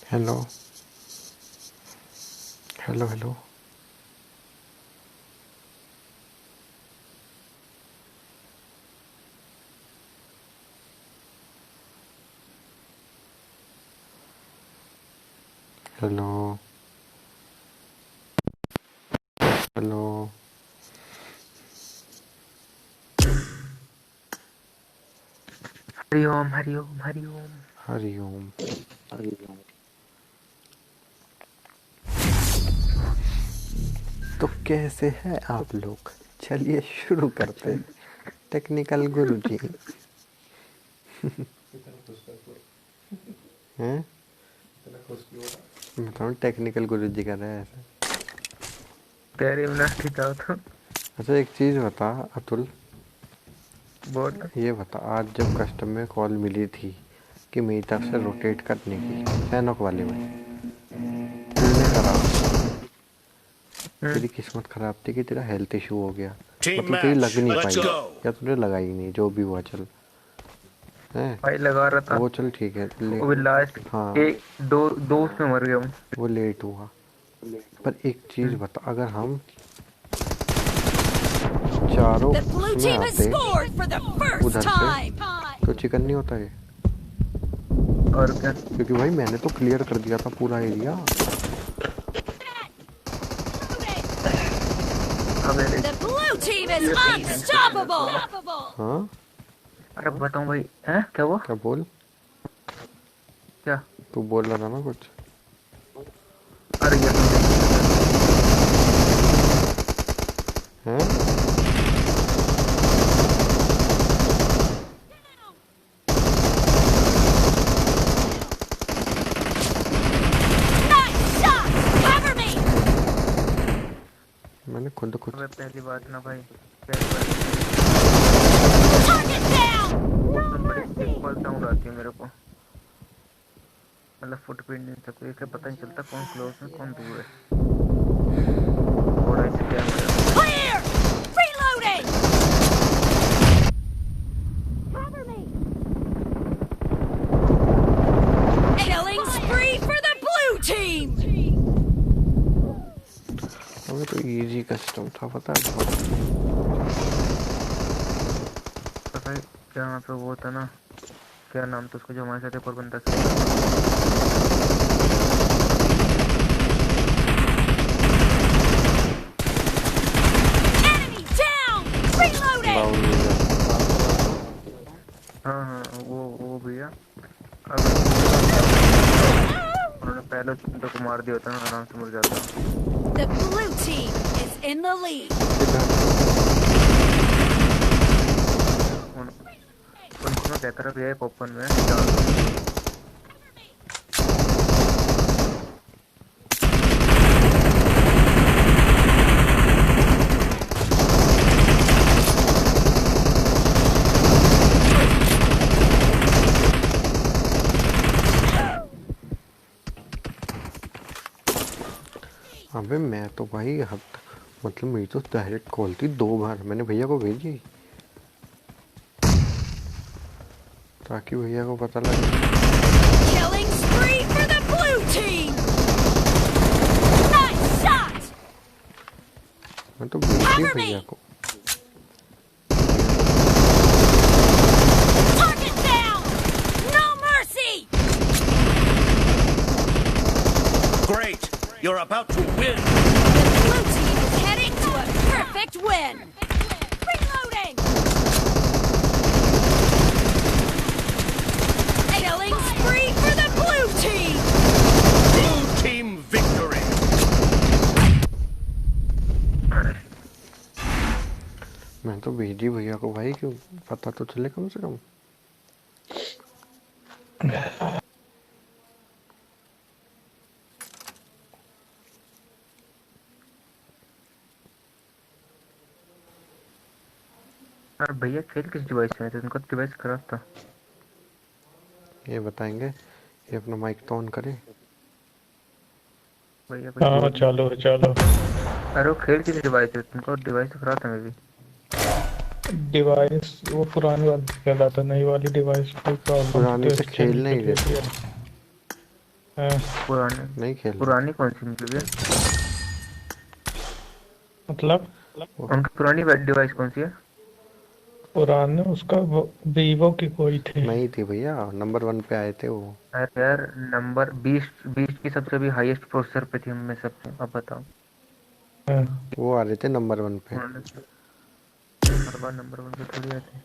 Hello hello hello hello hello Hariom Hariom Hariom Hariom. Hariom. तो कैसे हैं आप लोग? चलिए शुरू करते हैं। टेक्निकल गुरुजी हैं। बताऊँ टेक्निकल गुरुजी कर रहे हैं ऐसा। तेरे मिनट जाओ तो अच्छा एक चीज़ बता अतुल, बोल। ये बता आज जब कस्टम में कॉल मिली थी कि मेरी तरफ से रोटेट करने की सैनोक वाले में, तूने करा। तेरी किस्मत ख़राब थी कि तेरा हेल्थ इशू हो गया, मतलब तेरी लग नहीं पाई या तूने लगाई नहीं, जो भी हुआ चल है भाई लगा रहा था वो चल ठीक है वो भी लास्ट हाँ एक दो दो उसमें मर गया हूँ। वो लेट हुआ। पर एक चीज़ बता, अगर हम चारों उसमें आते उधर से तो चिकन नहीं होता है, और क्या क्योंकि भाई मैंने तो क्लियर कर दिया था पूरा एरिया। अबे हाँ अरे बताऊँ भाई हैं क्या हुआ क्या बोल, क्या। तू बोल रहा था ना कुछ। अरे ये तुम देखो हैं मैंने खुद कुछ अबे पहली बात ना भाई, पहली बात उसमें बड़ी सिंपल साउंड आती है मेरे को, मतलब फुटप्रिंट नहीं था कोई, पता नहीं चलता कौन क्लोज है कौन दूर है। थोड़ा स्कैम हो जाता हमें तो इजी कस्टम था पता है बहुत। तो भाई क्या वहाँ पे वो था ना, क्या नाम था उसका जो हमारे साथ एक और बंदा खेला। डाउन नहीं जाता। हाँ हाँ वो भैया अगर उन्होंने पहले तो को मार दिया होता ना आराम से मर जाता। उनको कहता रहा भैया ओपन में डाल दो। अबे मैं तो भाई हद मतलब मेरी तो डायरेक्ट कॉल थी 2 बार, मैंने भैया को भेजी ताकि भैया को पता लगे। मैं तो भेजी भैया को। Great! You're about to win! Blue team victory! मैं तो भेजी भैया को भाई, क्यों पता तो चले कम से कम। अरे भैया खेल किस डिवाइस में थे, उनका डिवाइस खराब था। ये बताएंगे, ये अपना माइक तो ऑन करे। भैया कुछ हाँ बोल चलो चलो। अरे वो खेल किस डिवाइस है, उनका डिवाइस तो खराब था मे भी। डिवाइस वो पुरानी वाली खेल रहा था, नई वाली डिवाइस कोई प्रॉब्लम थी पुराने तो से एक्सचेंज खेल के नहीं लिए रहे थे। दिया। हाँ, पुरानी नहीं खेल पुरानी कौन सी निकली है? मतलब उनकी पुरानी डिवाइस कौन सी है? पुराने उसका वीवो की कोई थी। नहीं थी भैया, नंबर 1 पे आए थे वो। अरे यार, नंबर 20 की सबसे भी हाईएस्ट प्रोसेसर पे थी उनमें सबसे। अब बताओ। हाँ, वो आ रहे थे नंबर 1 पे। उन्होंने हर बार नंबर 1 पे थोड़ी आते हैं।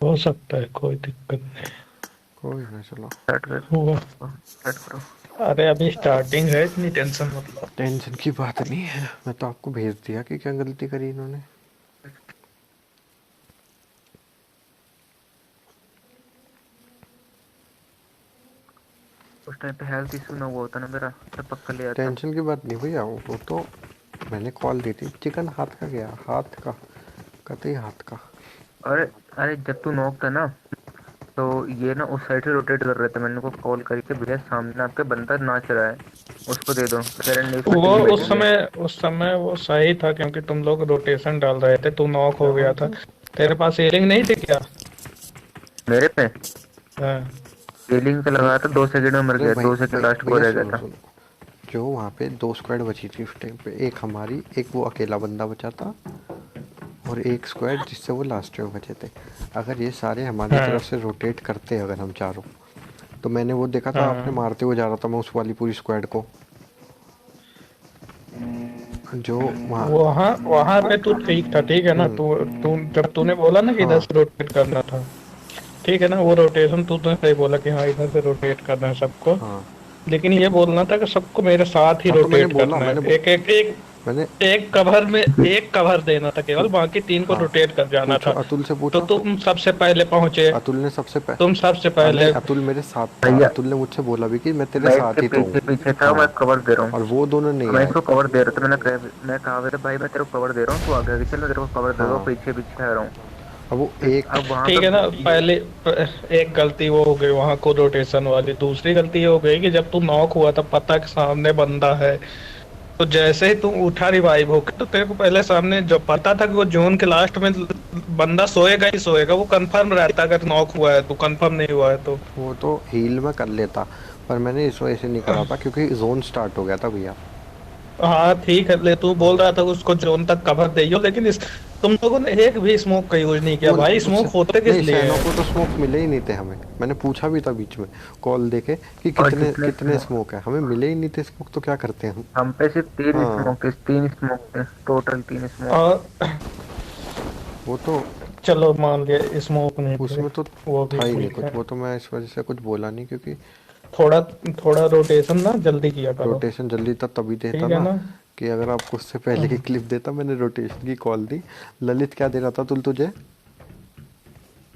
हो सकता है, कोई दिक्कत नहीं। कोई ना, चलो। स्टार्ट कर हुआ। स्टार्ट करो। अरे अभी स्टार्टिंग है, इतनी टेंशन मतलब। टेंशन की बात नहीं है, मैं तो आपको भेज दिया कि क्या गलती करी इन्होंने। उस टाइम पे हेल्थ इशू ना हुआ होता ना मेरा, तब पक्का ले आता। टेंशन की बात नहीं भैया, वो तो मैंने कॉल दी थी। चिकन हाथ का गया, हाथ का, कतई हाथ का। अरे अरे, जब तू नॉक था ना, तो ये ना उस साइड से रोटेट कर रहे थे। मैंने को कॉल करके, भैया सामने आपके बंदा नाच रहा है, उसको दे दो। कह रहे नहीं, उसका वो टीम उस बैठी है। समय उस समय वो सही था क्योंकि तुम लोग रोटेशन डाल रहे थे, तू नॉक हो गया था। तेरे पास एलिंग नहीं थी क्या? मेरे पे हाँ, हीलिंग पे लगाया था, 2 सेकंड में मर नहीं गया। भाई, 2 सेकंड लास्ट को भैया रह गया सुनो था। सुनो, जो वहाँ पे 2 स्क्वाड बची थी उस टाइम पे, एक हमारी, एक वो अकेला बंदा बचा था, और एक स्क्वाड जिससे वो लास्ट में बचे थे। अगर ये सारे हमारी हाँ, तरफ से रोटेट करते, अगर हम चारों, तो मैंने वो देखा था, आपने हाँ। मारते हुए जा रहा था मैं उस वाली पूरी स्क्वाड को, जो वहाँ। वहाँ वहाँ पे तू ठीक था, ठीक है ना? हम्म, तू तू जब तूने बोला ना कि इधर हाँ से रोटेट करना था, ठीक है ना? वो रोटेशन तूने सही बोला कि हाँ इधर से रोटेट करना है सबको। हाँ लेकिन ये बोलना था कि सबको मेरे साथ ही हाँ, तो मैंने रोटेट बोला, करना है। एक एक एक मैंने एक कवर में एक कवर देना था केवल, बाकी 3 को हाँ, रोटेट कर जाना पूछो था। अतुल से, तो पूछो। तुम सबसे पहले पहुंचे। अतुल ने सबसे तुम सबसे नहीं, पहले। अतुल मेरे साथ था। भैया अतुल ने मुझसे बोला भी कि मैं तेरे मैं इसके साथ ही तो हूँ। पीछे पीछे था, मैं हाँ, कवर दे रहा हूँ। और वो दोनों नहीं मैं आए। इसको कवर दे रहा था। मैं कहा हुआ था, भाई मैं तेरे को कवर दे रहा हूँ, तू आगे आगे चल, मैं तेरे को कवर दे रहा हूँ, हाँ, पीछे पीछे आ रहा हूँ। अब वो ठीक, एक, अब वहां ठीक है ना? पे पहले एक गलती वो हो गई वहां को रोटेशन वाली। दूसरी गलती ये हो गई कि जब तू नॉक हुआ तब पता कि सामने बंदा है, तो जैसे ही तू उठा रिवाइव होके, तो तेरे को पहले सामने जो पता था कि वो जोन के लास्ट में बंदा सोएगा ही सोएगा, वो कंफर्म रहता अगर नॉक हुआ है तो। कंफर्म नहीं हुआ है तो वो तो हील में कर लेता, पर मैंने इस वजह से नहीं करा था क्योंकि जोन स्टार्ट हो गया था भैया। हाँ ठीक है। ले तू बोल रहा था कि उसको जोन तक कवर दे लेकिन तुम लोगों ने एक भी स्मोक का यूज नहीं किया वो भाई। स्मोक होते किस नहीं, लिए सैनो है? को तो स्मोक मिले ही नहीं थे हमें। मैंने पूछा भी था बीच में कॉल देके कि और कितने जितने कितने स्मोक है, हमें मिले ही नहीं थे स्मोक, तो क्या करते हैं हम। हम पे सिर्फ हाँ, 3 स्मोक थे, टोटल 3 स्मोक। और वो तो चलो मान लिया स्मोक नहीं थे, उसमें तो वो भी था ही नहीं ठीक कुछ। है। वो तो मैं इस वजह से कुछ बोला नहीं, क्योंकि थोड़ा थोड़ा रोटेशन ना जल्दी किया करो, रोटेशन जल्दी था तभी देता ठीक है ना, ना? कि अगर आपको उससे पहले की क्लिप देता। मैंने रोटेशन की कॉल दी। ललित क्या दे रहा था तुझे?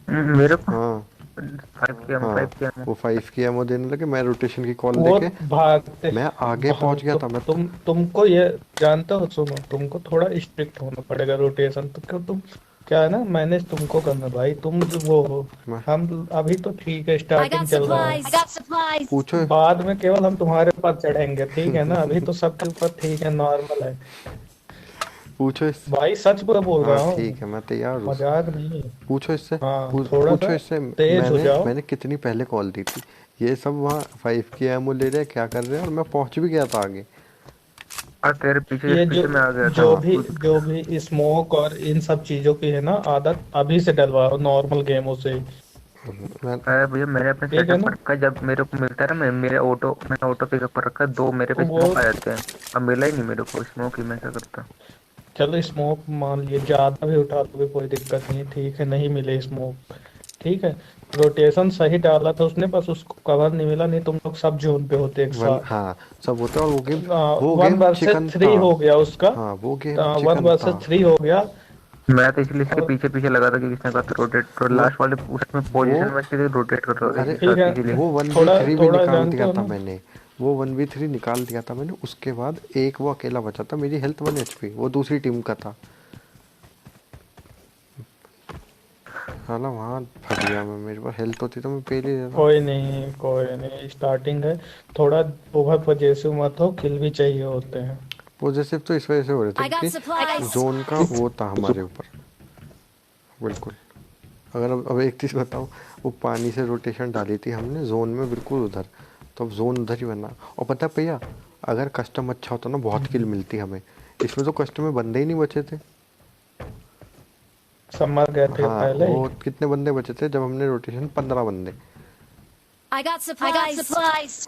मेरे को हाँ 5 km हाँ, 5 km। वो 5 की एमओ देने लगे। मैं रोटेशन की कॉल वो देके भागते मैं आगे पहुंच गया था। मैं तो तुमको ये जानते हो, सुनो, तुमको थोड़ा स्ट्रिक्ट होना पड़ेगा रोटेशन तो। क्यों तुम, क्या है ना, मैनेज तुमको करना भाई। तुम जो वो हो, मैं हम अभी तो ठीक है, I स्टार्टिंग got चल रहा है। supplies. I got supplies. पूछो। बाद में केवल हम तुम्हारे ऊपर चढ़ेंगे, ठीक है ना? अभी तो सबके ऊपर ठीक है, नॉर्मल है पूछो इस भाई। सच बोल हाँ रहा ठीक हूँ, है, मैं तैयार हूँ। मजाक नहीं है। पूछो इससे, हाँ, थोड़ा पूछो सा इससे। तेज हो मैंने जाओ। मैंने कितनी पहले कॉल दी थी। ये सब वहाँ 5 की एमओ ले रहे हैं, क्या कर रहे हैं, और मैं पहुंच भी गया था आगे। और तेरे पीछे ये पीछे मैं आ गया था। हाँ, जो भी स्मोक और इन सब चीजों की है ना आदत, अभी से डलवाओ नॉर्मल गेमों से, मैं अरे भैया, मैंने अपने ठीक है सेटअप ना? पर रखा है। जब मेरे को मिलता है ना, मैंने ऑटो पिकअप पर रखा है। 2 मेरे पे वो स्मोक आ जाते हैं। अब मिला ही नहीं मेरे को स्मोक, ही मैं क्या करता। चलो स्मोक मान लिए ज्यादा भी उठा लोगे कोई दिक्कत नहीं, ठीक है? नहीं मिले स्मोक, ठीक है? रोटेशन सही डाला था उसने, बस उसको कवर नहीं मिला, नहीं तुम लोग सब जोन पे होते एक वन, साथ। हाँ सब होता है। और वो one game versus chicken three था। हो गया उसका। हाँ, वो गेम 1 चिकन था। वर्सेस 3 हो गया। मैं तो इसलिए इसके और पीछे पीछे लगा था कि किसने कहा था रोटेट, तो वो लास्ट वाले उसमें वो पोजीशन में सीधे रोटेट कर रहा था एक अरे, ही ठीक साथ, है, इसीलिए। वो 1v3 भी थोड़ा निकाल जानते दिया हो था ना? मैंने। वो 1v3 निकाल दिया था मैंने। उसके बाद एक वो अकेला बचा था। मेरी हेल्थ 1 एचपी, वो दूसरी टीम का था। साला वहाँ फट गया मैं। मेरे पास हेल्थ होती तो मैं पहले ही देता। कोई नहीं, स्टार्टिंग है। थोड़ा ओवर पजेसिव मत हो, किल भी चाहिए होते हैं। पॉजिटिव तो इस वजह से हो रहे थे I got क्योंकि supplies. जोन का वो था हमारे ऊपर, बिल्कुल। अगर अब एक चीज़ बताऊँ, वो पानी से रोटेशन डाली थी हमने जोन में बिल्कुल उधर, तो अब जोन उधर ही बना। और पता है भैया, अगर कस्टम अच्छा होता ना बहुत किल मिलती हमें। इसमें तो कस्टम में बंदे ही नहीं बचे थे। समझ गए थे हाँ, पहले ही। वो कितने बंदे बचे थे जब हमने रोटेशन, 15 बंदे। I got supplies.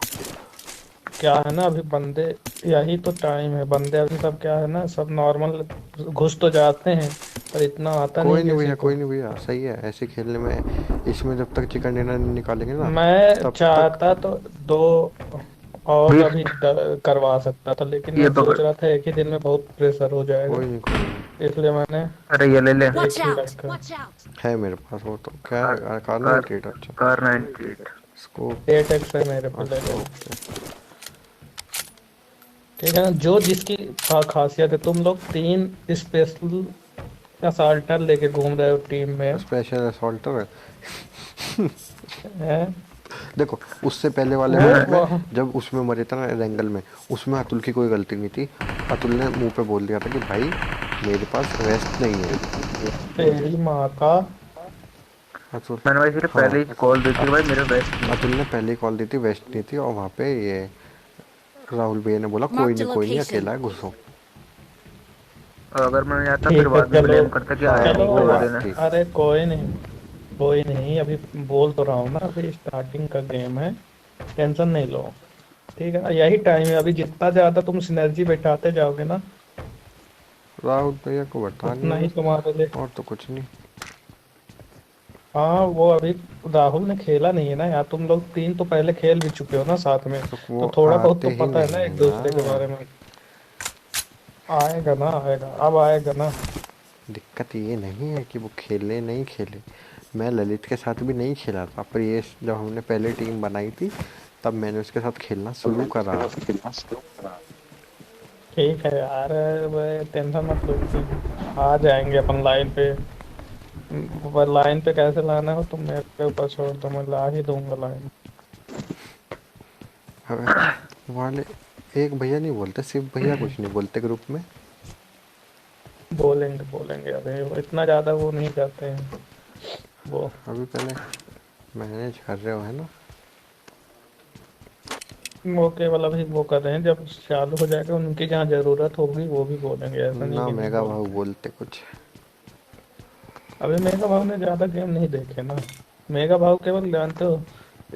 क्या है ना अभी बंदे, यही तो टाइम है, बंदे अभी सब क्या है ना, सब नॉर्मल घुस तो जाते हैं पर इतना आता कोई नहीं नहीं किसी भैया, को। कोई नहीं भैया, सही है ऐसे खेलने में। इसमें जब तक चिकन डिनर नहीं निकालेंगे ना, मैं तब तक चाहता तो दो और अभी करवा सकता था, लेकिन ये मैं सोच पकड़। रहा था एक ही दिन में बहुत प्रेशर हो जाएगा, कोई नहीं, कोई नहीं। इसलिए मैंने अरे ये ले ले। एक Watch ही out. रखा। Watch out. है मेरे पास वो तो क्या है, कार कारना रेट। अच्छा, कार 98। इसको 8x है मेरे पे, ले अच्छा, लो। ओके। ठीक है ना, जो जिसकी खासियत है। तुम लोग 3 स्पेशल असाल्टर लेके घूम रहे हो टीम में स्पेशल असॉल्टर है। हैं? देखो, उससे पहले वाले वो मैच में वहाँ जब उसमें मरे था ना रेंगल में, उसमें अतुल की कोई गलती नहीं थी। अतुल ने मुंह पे बोल दिया था कि भाई मेरे पास वेस्ट नहीं है। तेरी माँ का। अतुल, मैंने वैसे हाँ, पहले ही कॉल दी थी कि भाई मेरे बेस्ट। अतुल ने पहले ही कॉल दी थी, वेस्ट नहीं थी। और वहाँ पे ये राहुल भैया ने बोला कोई Marked a नहीं, कोई नहीं, location. अकेला है, घुसो। और अगर मैं जाता ठीक फिर है, बाद में चलो ब्लेम करता कि आया चलो। नहीं कोई बात नहीं। ठीक। अरे कोई नहीं, कोई नहीं, अभी बोल तो रहा हूँ ना, अभी स्टार्टिंग का गेम है, टेंशन नहीं लो। ठीक है ना, यही टाइम है, अभी जितना ज्यादा तुम सिनर्जी बैठाते जाओगे ना, राहुल भैया को बता उतना ही नहीं, तुम्हारे लिए। और तो कुछ नहीं। हाँ, वो अभी राहुल ने खेला नहीं है ना यार, तुम लोग 3 तो पहले खेल भी चुके हो ना साथ में, तो वो तो थोड़ा बहुत आते तो ही पता है ना नहीं एक दूसरे के ना। बारे में। आएगा ना, आएगा, अब आएगा ना। दिक्कत ये नहीं है कि वो खेले नहीं खेले। मैं ललित के साथ भी नहीं खेला था, पर ये जब हमने पहले टीम बनाई थी तब मैंने उसके साथ खेलना शुरू करा। ठीक है यार, टेंशन मत लो, आ जाएंगे अपन लाइन पे। लाइन पे कैसे लाना हो तुम मेरे ऊपर छोड़ दो, मैं ला ही दूंगा लाइन। अबे, वाले एक भैया नहीं बोलते, सिर्फ भैया कुछ नहीं बोलते ग्रुप में। बोलेंगे बोलेंगे, अभी वो इतना ज्यादा वो नहीं करते हैं वो। अभी पहले मैनेज कर रहे हो है ना। वो केवल अभी वो कर रहे हैं, जब चालू हो जाएगा उनकी जहाँ जरूरत होगी वो भी बोलेंगे, ऐसा नहीं ना कि नहीं मेगा बोलेंगे। भाव बोलते कुछ। अभी मेगा भाव ने ज्यादा गेम नहीं देखे ना, मेगा भाव केवल जानते हो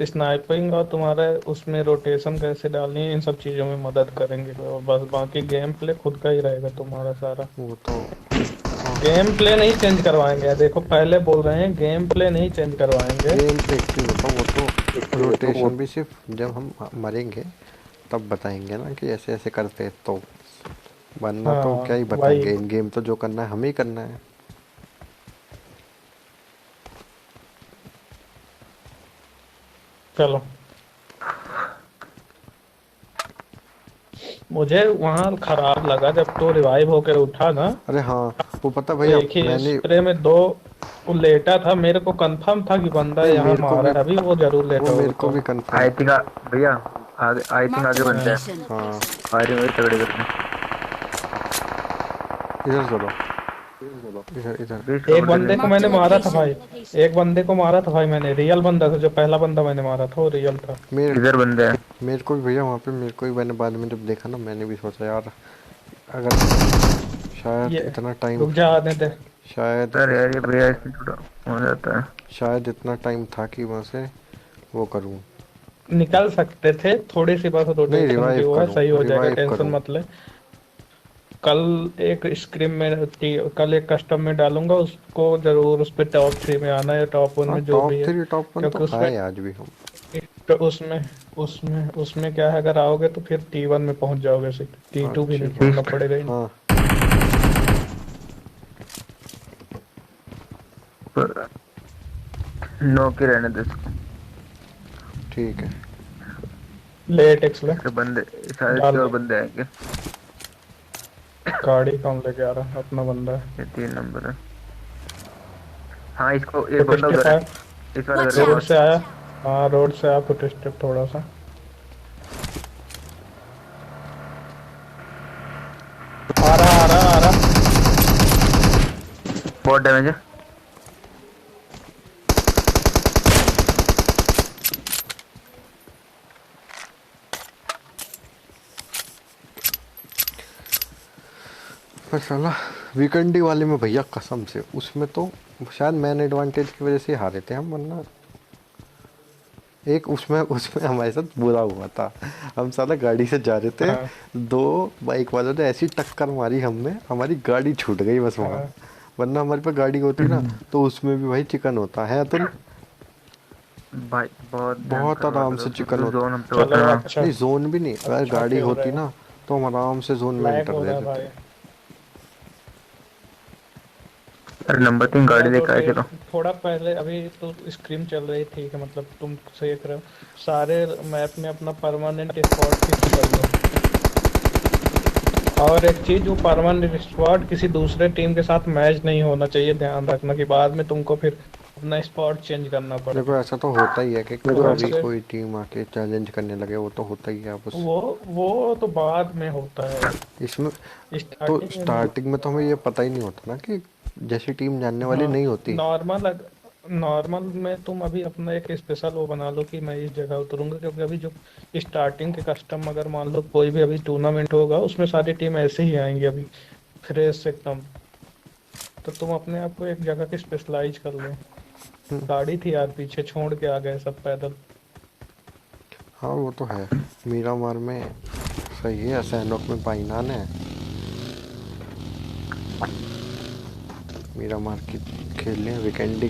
स्नाइपिंग और तुम्हारा उसमें रोटेशन कैसे डालनी है, इन सब चीजों में मदद करेंगे, और बस बाकी गेम प्ले खुद का ही रहेगा तुम्हारा सारा। वो तो गेम प्ले नहीं चेंज करवाएंगे, देखो पहले बोल रहे हैं गेम प्ले नहीं चेंज करवाएंगे। गेम पे एक चीज बताओ, वो तो रोटेशन भी सिर्फ जब हम मरेंगे तब बताएंगे ना कि ऐसे ऐसे करते हैं, तो वरना तो हाँ, क्या ही वही। बताएंगे। इन गेम तो जो करना है हमें ही करना है। चलो, मुझे वहां खराब लगा जब तो रिवाइव होकर उठा ना, अरे हाँ, वो पता भैया, एक ही मैंने स्प्रे में 2 वो लेटा था, मेरे को कंफर्म था कि बंदा नहीं, यहाँ मेरे को मारा है, भी- अभी वो जरूर लेटा वो मेरे को होगा। भी कंफर्म। आई थिंक भैया आगे, आई थिंक Marked आगे a बनते हैं। location. हाँ, फायरिंग वही तगड़े करते हैं। इधर चलो, इधर इधर। बीच एक रोड बंदे ले। को मैंने मारा था भाई, एक बंदे को मारा था भाई मैंने, रियल बंदा था, जो पहला बंदा मैंने मारा था वो रियल था। इधर बंदे हैं। मेरे को भी भैया वहाँ पे, मेरे को भी मैंने बाद में जब देखा ना, मैंने भी सोचा यार अगर शायद ये इतना रुक टाइम, जा, आने दे। शायद अरे यार ये भैया इसमें थोड़ा हो जाता है। शायद इतना टाइम था कि वहाँ से वो करूँ। निकल सकते थे, थोड़ी सी बस रोटेशन revive की वो है, करो, सही हो जाएगा, revive टेंशन करो। मत ले। कल एक स्क्रीम में कल एक कस्टम में डालूंगा, उसको जरूर उस पे टॉप 3 में आना है, टॉप 1 में जो टॉप भी है, 3 टॉप 1 क्योंकि तो उसमें है आज भी हम। तो उसमें क्या है, अगर आओगे तो फिर T1 में पहुंच जाओगे, T2 भी नहीं ठीक है। छोड़ना पड़ेगा ही। हाँ, नो के रहने दे। ठीक है। लेट एक्स ले, इसके बंदे शायद डाल इसके और दो। बंदे आएंगे। गाड़ी कौन लेके आ रहा है, अपना बंदा है। ये 3 नंबर है। हाँ इसको एक बंदा फुट उधर है। स्टेप इस वाले Watch घर रोड में। से आया, हाँ रोड से आया, फुट स्टेप थोड़ा सा। आ रहा। बहुत डैमेज है। पर साला वीकेंडी वाले में भैया कसम से उसमें तो शायद मैन एडवांटेज की वजह से हारे थे हम, वरना एक उसमें उसमें हमारे साथ बुरा हुआ था। हम साला गाड़ी से जा रहे थे, हाँ। दो बाइक वालों ने ऐसी टक्कर मारी हमने, हमारी गाड़ी छूट गई बस वहाँ। हाँ। वरना हमारे पास गाड़ी होती ना तो उसमें भी भाई चिकन होता है तो भाई बहुत बहुत आराम से चिकन होता। जोन हम पे चलो होता है। अच्छा। नहीं जोन भी नहीं, अगर अच्छा गाड़ी खेल होती रहे हो। ना तो हम आराम से जोन में लैग एंटर हो दे रहा है देते। भाई। अरे नंबर 3 गाड़ी मैं तो लेकर आए चलो। थोड़ा पहले अभी तो स्क्रीम चल रही थी कि मतलब तुम देख रहे हो सारे मैप में अपना परमानेंट स्पॉट फिक्स कर लो। और एक चीज, वो परमानेंट स्पॉट किसी दूसरे टीम के साथ मैच नहीं होना चाहिए, ध्यान रखना कि बाद में तुमको फिर अपना स्पॉट चेंज करना पड़े। देखो ऐसा तो होता ही है कि देखो कभी ऐसे- कोई टीम आके चैलेंज करने लगे, वो तो होता ही है। आप उस वो तो बाद में होता है। इसमें तो स्टार्टिंग में नहीं। स्टार्टिंग में तो हमें ये पता ही नहीं होता ना कि जैसी टीम जानने वाली नहीं होती। नॉर्मल में तुम अभी अपना एक स्पेशल वो बना लो कि मैं इस जगह उतरूंगा, क्योंकि अभी जो स्टार्टिंग के कस्टम अगर मान लो कोई भी अभी टूर्नामेंट होगा उसमें सारी टीम ऐसे ही आएंगी अभी फ्रेश एकदम। तो तुम अपने आप को एक जगह के स्पेशलाइज कर लो। गाड़ी थी यार पीछे, छोड़ के आ गए सब पैदल। हाँ वो तो है। मीरामार में सही है, सैनोक में पाइनान है। मीरामार की खेलनी है, वीकेंडी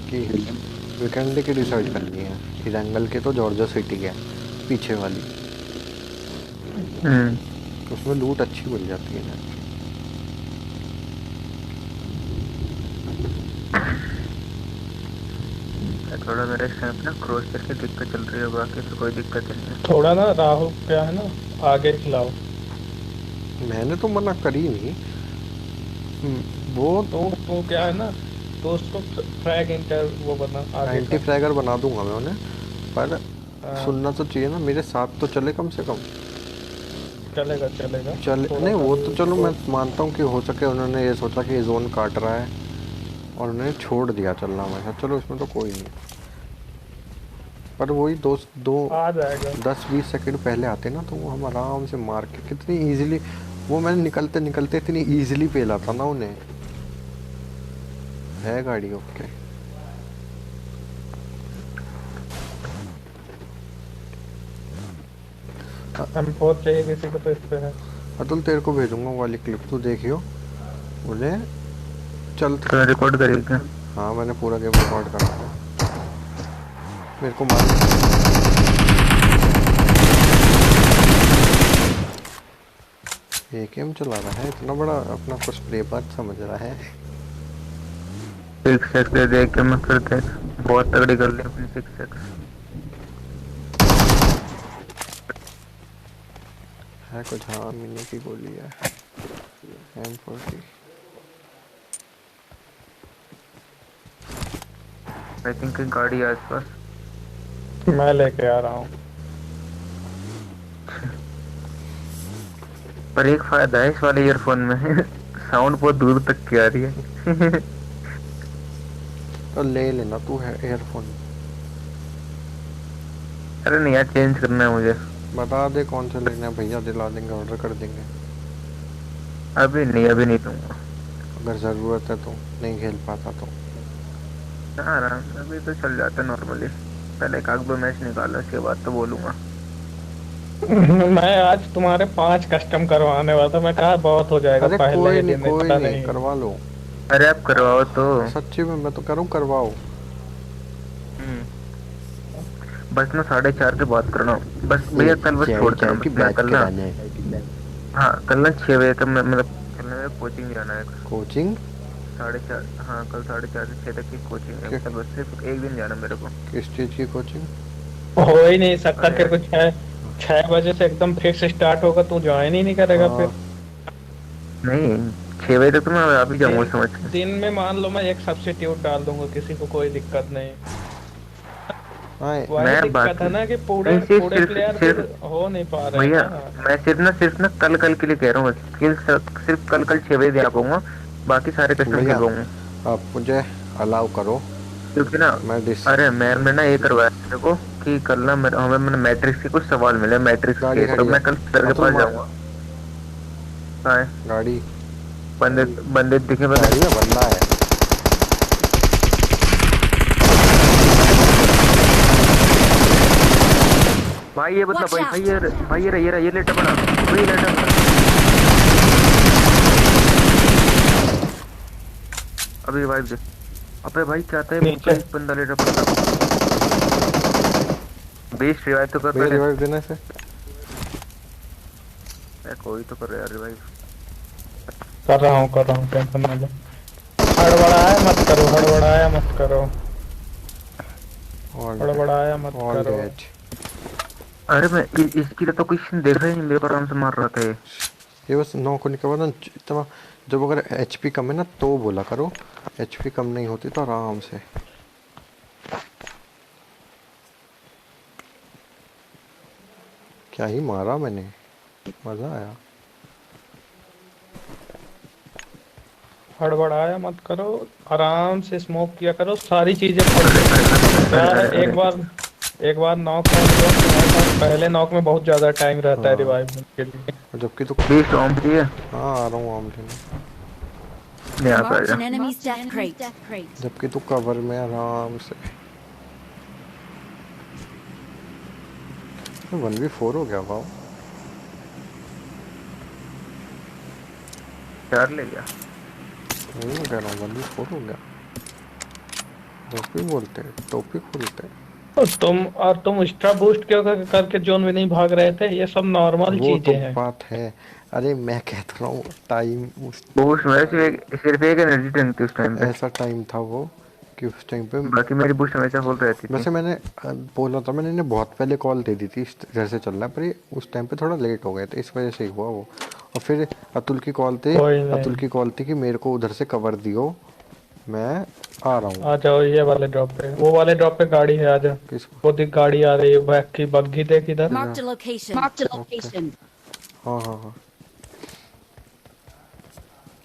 की डिसाइड करनी है। इरेंगल के तो जॉर्जिया सिटी है पीछे वाली, उसमें लूट अच्छी मिल जाती है ना। थोड़ा मेरे स्नैप ना क्रॉस करके दिक्कत चल रही है, बाकी तो कोई दिक्कत नहीं है। थोड़ा ना राहुल क्या है ना आगे खिलाओ। मैंने तो मना करी नहीं। वो तो क्या है ना, तो उसको फ्रैग इंटर वो बना आगे एंटी का। फ्रैगर बना दूंगा मैं उन्हें, पर हाँ, सुनना तो चाहिए ना, मेरे साथ तो चले कम से कम। चलेगा चले थोड़ा नहीं, सा वो भी तो चलो उसको- मैं मानता हूँ कि हो सके उन्होंने ये सोचा कि ये जोन काट रहा है और उन्होंने छोड़ दिया चलना हमारे साथ, चलो इसमें तो कोई नहीं। पर वही दो आ जाएगा। 10-20 सेकंड पहले आते ना तो वो हम आराम से मार के कितनी इजीली, वो मैंने निकलते निकलते इतनी इजीली पेला था ना उन्हें। है गाड़ी ओके। M4 चाहिए किसी को तो इस पे है। अतुल तेरे को भेजूंगा वो वाली क्लिप, तू देखियो उन्हें। चल तो रिकॉर्ड करिए क्या? हाँ मैंने पूरा गेम रिकॉर्ड करा था। मेरे को मार एकेएम चला रहा है, इतना बड़ा अपना कुछ स्प्रे बात समझ रहा है। 6x दे देख के मैं करते बहुत तगड़ी कर ली अपनी 6x। है कुछ, हाँ मिनी की गोली है M40। आई थिंक गाड़ी है आसपास। मैं लेके आ रहा हूँ। पर एक फायदा है इस वाले ईयरफोन में साउंड बहुत दूर तक की आ रही है। तो ले लेना तू है एयरफोन। अरे नहीं यार, चेंज करना है मुझे। बता दे कौन से लेना है भैया, दिला देंगे, ऑर्डर कर देंगे। अभी नहीं दूंगा। अगर ज़रूरत है तो, नहीं खेल पाता तो। आराम से अभी तो चल जाता है नॉर्मली। पहले एक आध दो मैच निकालो, उसके बाद तो बोलूंगा। मैं आज तुम्हारे 5 कस्टम करवाने वाला था, मैं कहा बहुत हो जाएगा अरे पहले कोई ही नहीं दिन में, कोई पता नहीं, करवा लो। अरे आप करवाओ तो। सच्ची में मैं तो करूँ, करवाओ। बस ना 4:30 के बाद करना बस भैया, कल बस छोड़ देना बस, मैं कल ना, हाँ कल ना 6 बजे तक मैं मतलब कल मेरे कोचिंग जाना है। कोचिंग 4:30, हाँ कल 4:30 से 6 तक की कोचिंग है। कल बस सिर्फ एक दिन जाना मेरे को। किस चीज़ की कोचिंग? हो ही नहीं सकता। तेरे को 6 बजे से एकदम फिक्स स्टार्ट होगा, तू ज्वाइन ही नहीं करेगा हाँ। फिर। नहीं 6 बजे तक तो मैं अभी जाऊंगा समझ के। दिन में मान लो मैं एक सब्स्टिट्यूट डाल दूंगा, किसी को कोई दिक्कत नहीं। हाँ वही मैं दिक्कत बात- है ना कि पूरे नहीं, सिर्फ- पूरे सिर्फ- प्लेयर सिर्फ- फिर हो नहीं पा रहे भैया हैं ना। मैं सिर्फ ना कल के लिए कह रहा हूँ, सिर्फ कल 6 बजे दे पाऊंगा, बाकी सारे कस्टम भैया, खेल पाऊंगा। आप मुझे अलाउ करो, क्योंकि ना मैं डिस अरे मैम ने ना ये करवाया मेरे को कि कल ना हमें मैंने मैट्रिक्स के कुछ सवाल मिले, मैट्रिक्स गाड़ी के, तो खड़ी है। मैं कल सर के अतुल पास मार। जाऊंगा। हाँ गाड़ी बंदे बंदे दिखे पहले। गाड़ी में बंदा है। भाई ये मतलब Watch भाई out. भाई ये लेटर बना, वही लेटर बना। अभी रिवाइव दे। अबे भाई क्या था, नीचे। एक बंदा लेटर बना। बेस्ट रिवाइव तो कर भैया पहले। रिवाइव देने से कोई तो कर यार रिवाइव। कर रहा हूँ टेंशन ना लो। हड़बड़ाया मत करो, हड़बड़ाया मत करो, हड़बड़ाया मत ऑल करो। डेड। अरे मैं इसकी तो कुछ देख रहा ही नहीं, मेरे पर आराम से मार रहा था ये। ये बस नॉक होने के बाद ना इतना, जब अगर एचपी कम है ना तो बोला करो, एचपी कम नहीं होती तो आराम से। क्या ही मारा मैंने, मजा आया। हड़बड़ाया मत करो, आराम से स्मोक किया करो, सारी चीजें पड़ गई। क्या है, एक बार नॉक कर लो तुम्हारे पास, पहले नॉक में बहुत ज्यादा टाइम रहता है हाँ। रिवाइव के लिए। और जबकि तो बेस्ट ऑन भी है। हाँ आ रहा हूँ आम लेने, नहीं आता Marked है। an enemy's death crate. जबकि तो कवर में आराम से। 1v4 हो गया भाव। 4 ले गया। वही मैं कह रहा हूँ 1v4 हो गया। टॉपिक बोलते हैं, टॉपिक बोलते हैं। और तुम एक्स्ट्रा बूस्ट क्यों करके जोन में नहीं भाग रहे थे? ये सब नॉर्मल वो तो चीजें हैं। बात है। अरे मैं कहता रहा हूँ टाइम उस बूस्ट मेरे सिर्फ एक एनर्जी टैंक थी उस टाइम पे। ऐसा टाइम था वो कि उस टाइम पे बाकी मेरी बूस्ट हमेशा फुल रहती थी। वैसे मैंने बोला था, मैंने इन्हें बहुत पहले कॉल दे दी थी इस घर से चलना है, पर ये उस टाइम पे थोड़ा लेट हो गए थे, इस वजह से ही हुआ वो। और फिर अतुल की कॉल थी, कोई नहीं। अतुल की कॉल थी कि मेरे को उधर से कवर दियो, मैं आ रहा हूँ। आ जाओ ये वाले ड्रॉप पे, वो वाले ड्रॉप पे गाड़ी है, आ जाओ। किस वो दिख गाड़ी आ रही है, बैक की बग्गी देख इधर। Marked a location. Marked a location. हाँ हाँ हाँ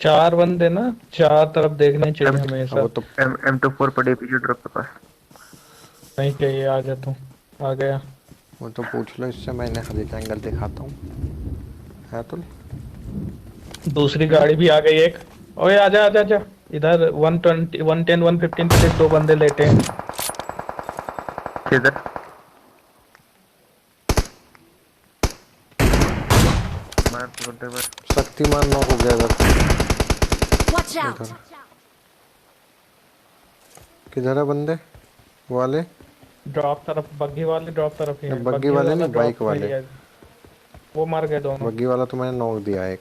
4 बंदे ना, 4 तरफ देखने चाहिए हमेशा। वो तो M24 पड़े पीछे ड्रॉप के पास। नहीं चाहिए, आ जा तू। आ गया। वो तो पूछ लो इससे, मैंने हर एक एंगल दिखाता हूँ। है अतुल? दूसरी गाड़ी भी आ गई एक। ओए आजा आजा आजा इधर। 120 110 115 पे 2 बंदे लेटे हैं। किधर? मार पकड़ते पर। शक्तिमान नॉक हो गया इधर। Watch out. इधर किधर है बंदे वाले? ड्रॉप तरफ, बग्गी वाले ड्रॉप तरफ ही है। बग्गी वाले नहीं, drop बाइक में ही वाले। है। वो मर गए दोनों। बग्गी वाला तो मैंने नॉक दिया एक।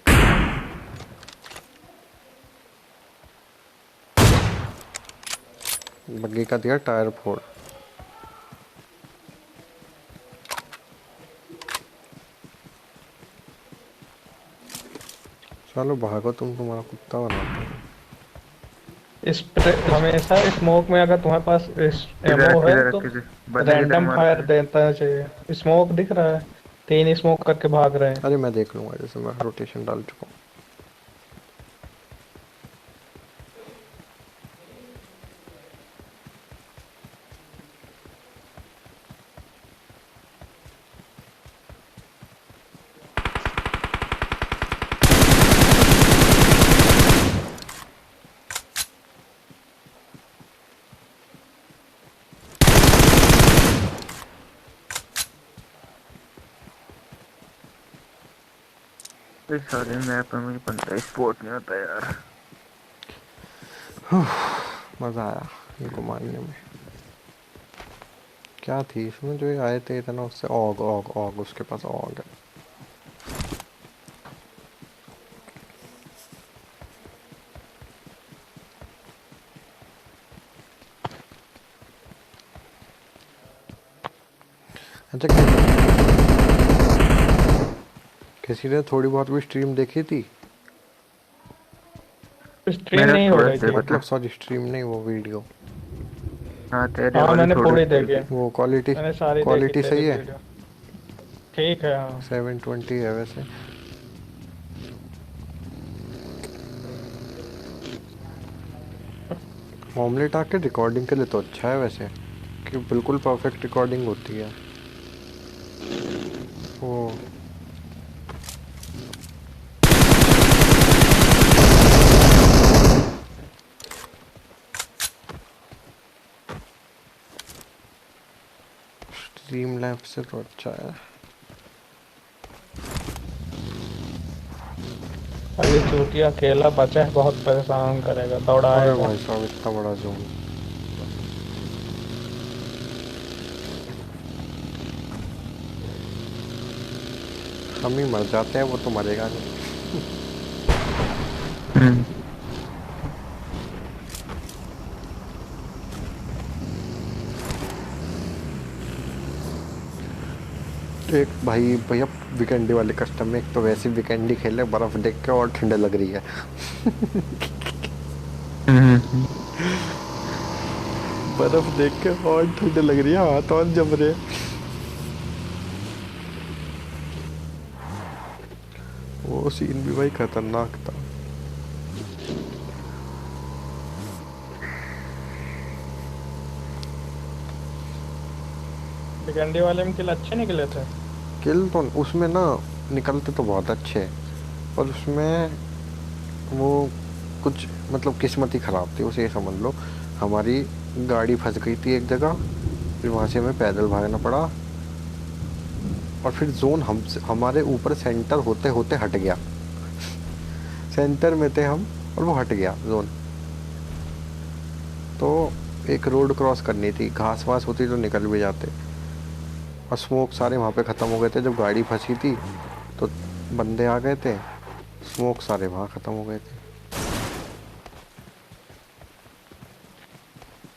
बग्गी का दिया टायर फोड़। चलो भागो तुम, तुम्हारा कुत्ता बनाते हैं। हमेशा स्मोक में अगर तुम्हारे पास एमओ है तो रैंडम फायर देता चाहिए। स्मोक दिख रहा है, 3 स्मोक करके भाग रहे हैं। अरे मैं देख लूंगा, जैसे मैं रोटेशन डाल चुका हूँ। इस सारे मैप में मुझे बनता है स्पोर्ट नहीं आता यार। मज़ा आया इनको मारने में। क्या थी इसमें जो ये आए थे इतना, उससे ऑग ऑग ऑग, उसके पास ऑग है। अच्छा किसी ने थोड़ी बहुत भी स्ट्रीम देखी थी? स्ट्रीम नहीं हो रही थी। मतलब सॉरी स्ट्रीम नहीं, वो वीडियो। हाँ तेरे हाँ वाली मैंने थोड़ी पूरी देखी। वो क्वालिटी मैंने सारी क्वालिटी देखी सही तेरी है? वीडियो। ठीक है हाँ। 720 है वैसे। ऑमलेट आके रिकॉर्डिंग के लिए तो अच्छा है वैसे, कि बिल्कुल परफेक्ट रिकॉर्डिंग होती है। ओ मैप से तो अच्छा है। अभी चूतिया अकेला बचा है, बहुत परेशान करेगा, अरे दौड़ाएगा। भाई साहब इतना बड़ा जोन। हम ही मर जाते हैं, वो तो मरेगा नहीं। एक भाई भैया वीकेंडी वाले कस्टम में, एक तो वैसे वीकेंडी खेले, बर्फ देख के और ठंडे लग रही है। बर्फ देख के और ठंडे लग रही है, हाथ और जम रहे हैं। वो सीन भी भाई खतरनाक था। बिगंडी वाले में किल अच्छे निकले थे। किल तो उसमें ना निकलते तो बहुत अच्छे, पर उसमें वो कुछ मतलब किस्मत ही खराब थी, उसे ये समझ लो। हमारी गाड़ी फंस गई थी एक जगह, फिर वहाँ से हमें पैदल भागना पड़ा, और फिर जोन हमारे ऊपर सेंटर होते होते हट गया। सेंटर में थे हम और वो हट गया जोन। तो एक रोड क्रॉस करनी थी, घास वास होती तो निकल भी जाते, और स्मोक सारे वहाँ पे ख़त्म हो गए थे। जब गाड़ी फंसी थी तो बंदे आ गए थे, स्मोक सारे वहाँ ख़त्म हो गए थे।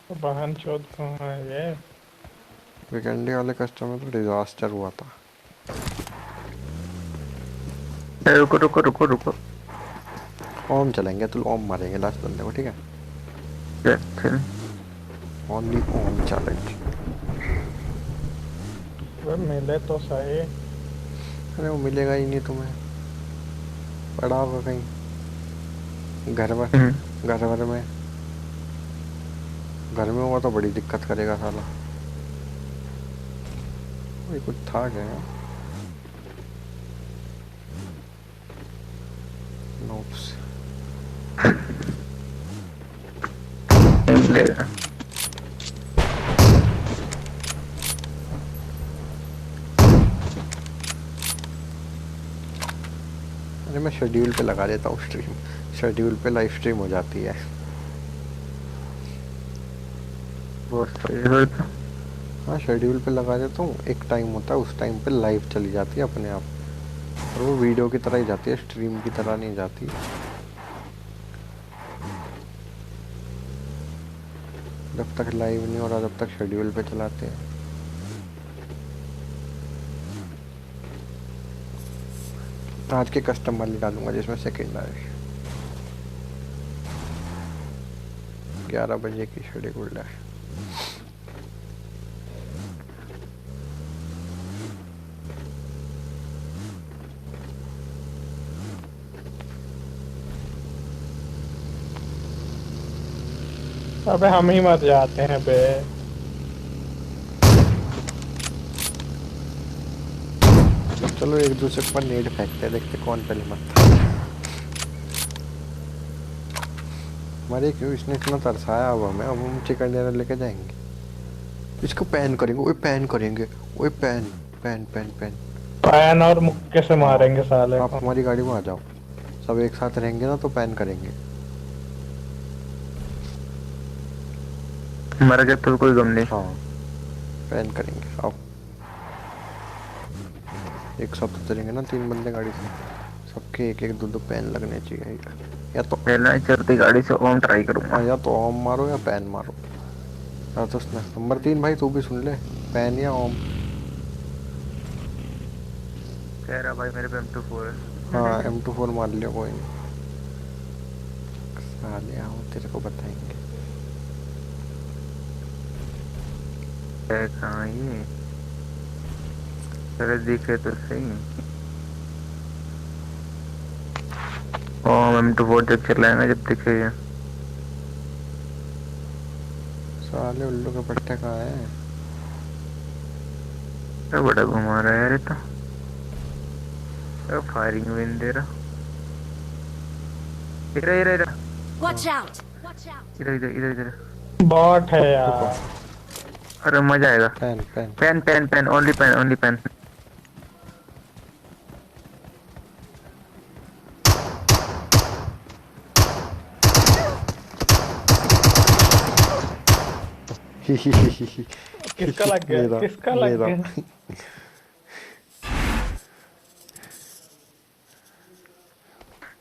तो बहन चौथ कहाँ है ये? वीकेंडी वाले कस्टमर तो डिजास्टर हुआ था। रुको रुको रुको रुको। ओम चलेंगे तो ओम मारेंगे लास्ट बंदे को, ठीक है? चल ओनली ओम चैलेंज। वो मिले तो सही। अरे वो मिलेगा ही नहीं तुम्हें, पड़ा होगा कहीं घर में। घर में हुआ तो बड़ी दिक्कत करेगा साला। वही कुछ था क्या? नोप्स मिलेगा। अरे मैं शेड्यूल पे लगा देता हूँ स्ट्रीम, शेड्यूल पे लाइव स्ट्रीम हो जाती है। बहुत सही है तो। हाँ शेड्यूल पे लगा देता हूँ, एक टाइम होता है उस टाइम पे लाइव चली जाती है अपने आप, और वो वीडियो की तरह ही जाती है, स्ट्रीम की तरह नहीं जाती। जब तक लाइव नहीं हो रहा तब तक शेड्यूल पे चलाते हैं। आज के कस्टम वाली डालूंगा जिसमें सेकंड आए। 11 बजे की शेड्यूल है। अबे हम ही मर जाते हैं बे। चलो एक दूसरे पर नेट फेंकते हैं, देखते कौन पहले मरता है। हमारे क्यों इसने इतना तरसाया, अब हम चिकन डिनर लेके जाएंगे, इसको पैन करेंगे, ओए पैन करेंगे, ओए pan pan pan pan pan और मुक्के से मारेंगे साले आप को। हमारी गाड़ी में आ जाओ, सब एक साथ रहेंगे ना तो पैन करेंगे। मर गया तो कोई गम नहीं। हाँ पैन करेंगे, आओ एक साथ उतरेंगे ना 3 बंदे गाड़ी से, सबके एक एक दो पैन लगने चाहिए। या तो पहला ही चलती गाड़ी से ओम ट्राई करूंगा। या तो ओम मारो या पैन मारो। या तो नंबर 3 भाई तू भी सुन ले, पैन या ओम। कह रहा भाई मेरे पे M24 है। हाँ M24 मार लिया, कोई नहीं साले, आओ तेरे को बताएंगे। है कहाँ ये? अरे दिखे तो सही। M24 जब चलाएंगे जब दिखेगा। साले उल्लू के पट्टे कहाँ है? तो बड़ा घुमा रहा है यार ये तो फायरिंग विन दे रहा। इधर इधर इधर Watch out! Watch out! इधर इधर इधर इधर। बॉट है यार। अरे मजा आएगा। Pen pen pen pen pen, only pen, only pen. किसका लग गया? मेरा किसका लग मेरा गया?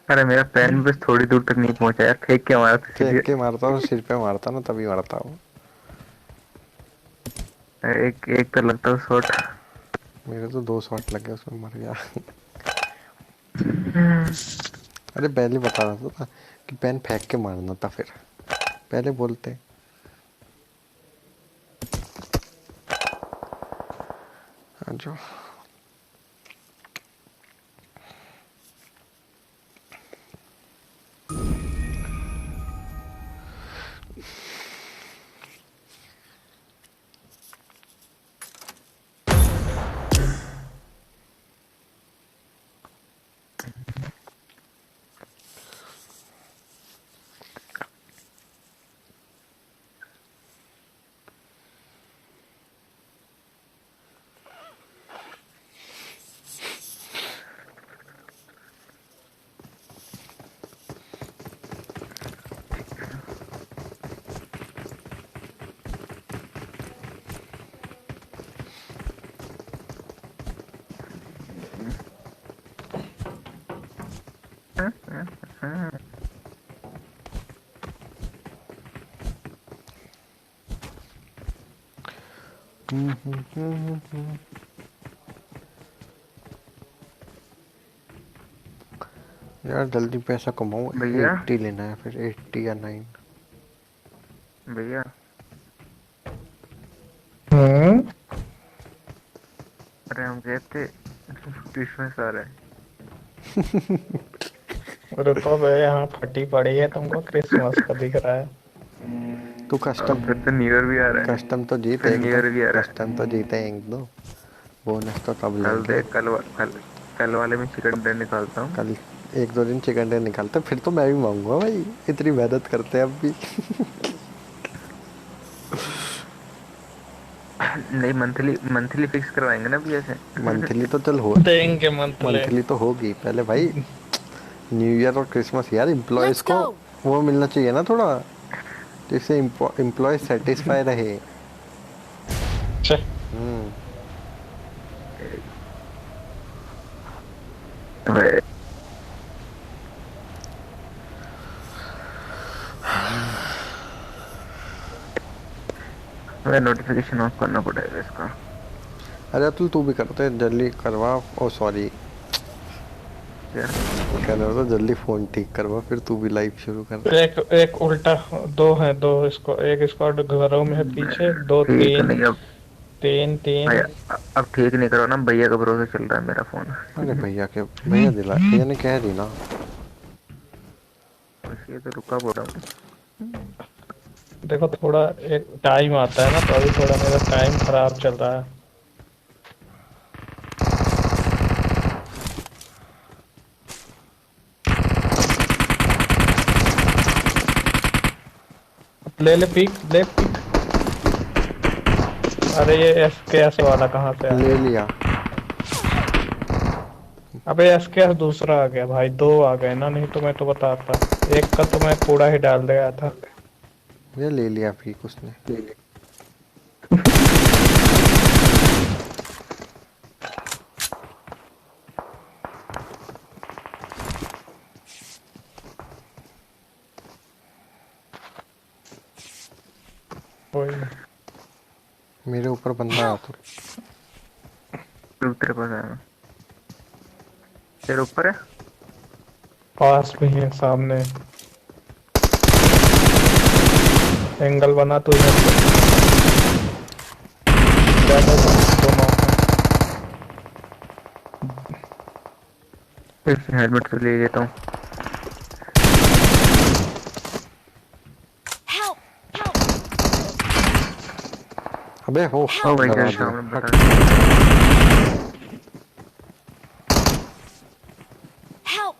अरे मेरा पेन बस थोड़ी दूर तक नहीं पहुंचा यार, फेंक के मारा था फेंक सीधे। के मारता हूँ, सिर पे मारता ना तभी मरता हूँ। एक एक तो लगता है शॉट। मेरे तो 2 शॉट लगे, उसमें मर गया। अरे पहले बता रहा था कि पेन फेंक के मारना था, फिर पहले बोलते। हाँ जो यार जल्दी पैसा कमाओ। भैया 80 लेना है, फिर 80 या 9। भैया हम्म। अरे हम गए थे क्रिसमस आ रहा है। रुको बे, यहाँ फटी पड़ी है, तुमको क्रिसमस का दिख रहा है? तू और कस्टम फिर तो न्यू ईयर भी आ रहा है। कस्टम तो जीत फिर एक न्यू दो, ईयर भी आ रहा है। कस्टम तो जीते एक दो, बोनस तो तब कल लेंगे। देख, कल वाले में चिकन डिनर निकालता हूँ। कल 1-2 दिन चिकन डिनर निकालते, फिर तो मैं भी मांगूंगा भाई, इतनी मेहनत करते हैं अब भी। नहीं, मंथली मंथली फिक्स करवाएंगे ना भैया से। मंथली तो चल हो, देंगे मंथली। मंथली तो होगी पहले भाई। न्यू ईयर और क्रिसमस यार एम्प्लॉयज Let's को go. वो मिलना चाहिए ना थोड़ा, जिससे एम्प्लॉय सेटिस्फाई रहे। छे, हम्म। नोटिफिकेशन ऑफ करना पड़ेगा इसका। अरे अतुल तू भी करते, जल्दी करवा। ओ सॉरी, क्या? कह रहा था जल्दी फोन ठीक करवा, फिर तू भी लाइव शुरू कर। एक एक उल्टा, दो है, दो इसको, एक स्क्वाड घरों में है पीछे, दो ठीक तीन, नहीं अब तीन तीन। भैया, अब ठीक नहीं करो ना भैया, का भरोसा चल रहा है मेरा फोन। अरे भैया दिला, भैया ने कह दी ना। ये तो रुका बोला हूँ। देखो थोड़ा एक टाइम आता है ना, तो अभी थोड़ा मेरा टाइम खराब चल रहा है। ले ले पीक, ले पीक। अरे ये एसकेएस वाला कहाँ से ले आया? लिया। अबे एसकेएस दूसरा आ गया भाई, दो आ गए ना, नहीं तो मैं तो बताता। एक का तो मैं कूड़ा ही डाल दिया था। ये ले लिया पीक उसने। कोई मेरे ऊपर बंदा आया तो। तेरे पास आया, तेरे ऊपर है। पास में ही है, सामने एंगल बना तो इधर से। ज्यादा तो हेलमेट तो ले लेता हूँ। Help! Help! अबे हो ओ भाई डरा जान, दिया। सामने बता। Help!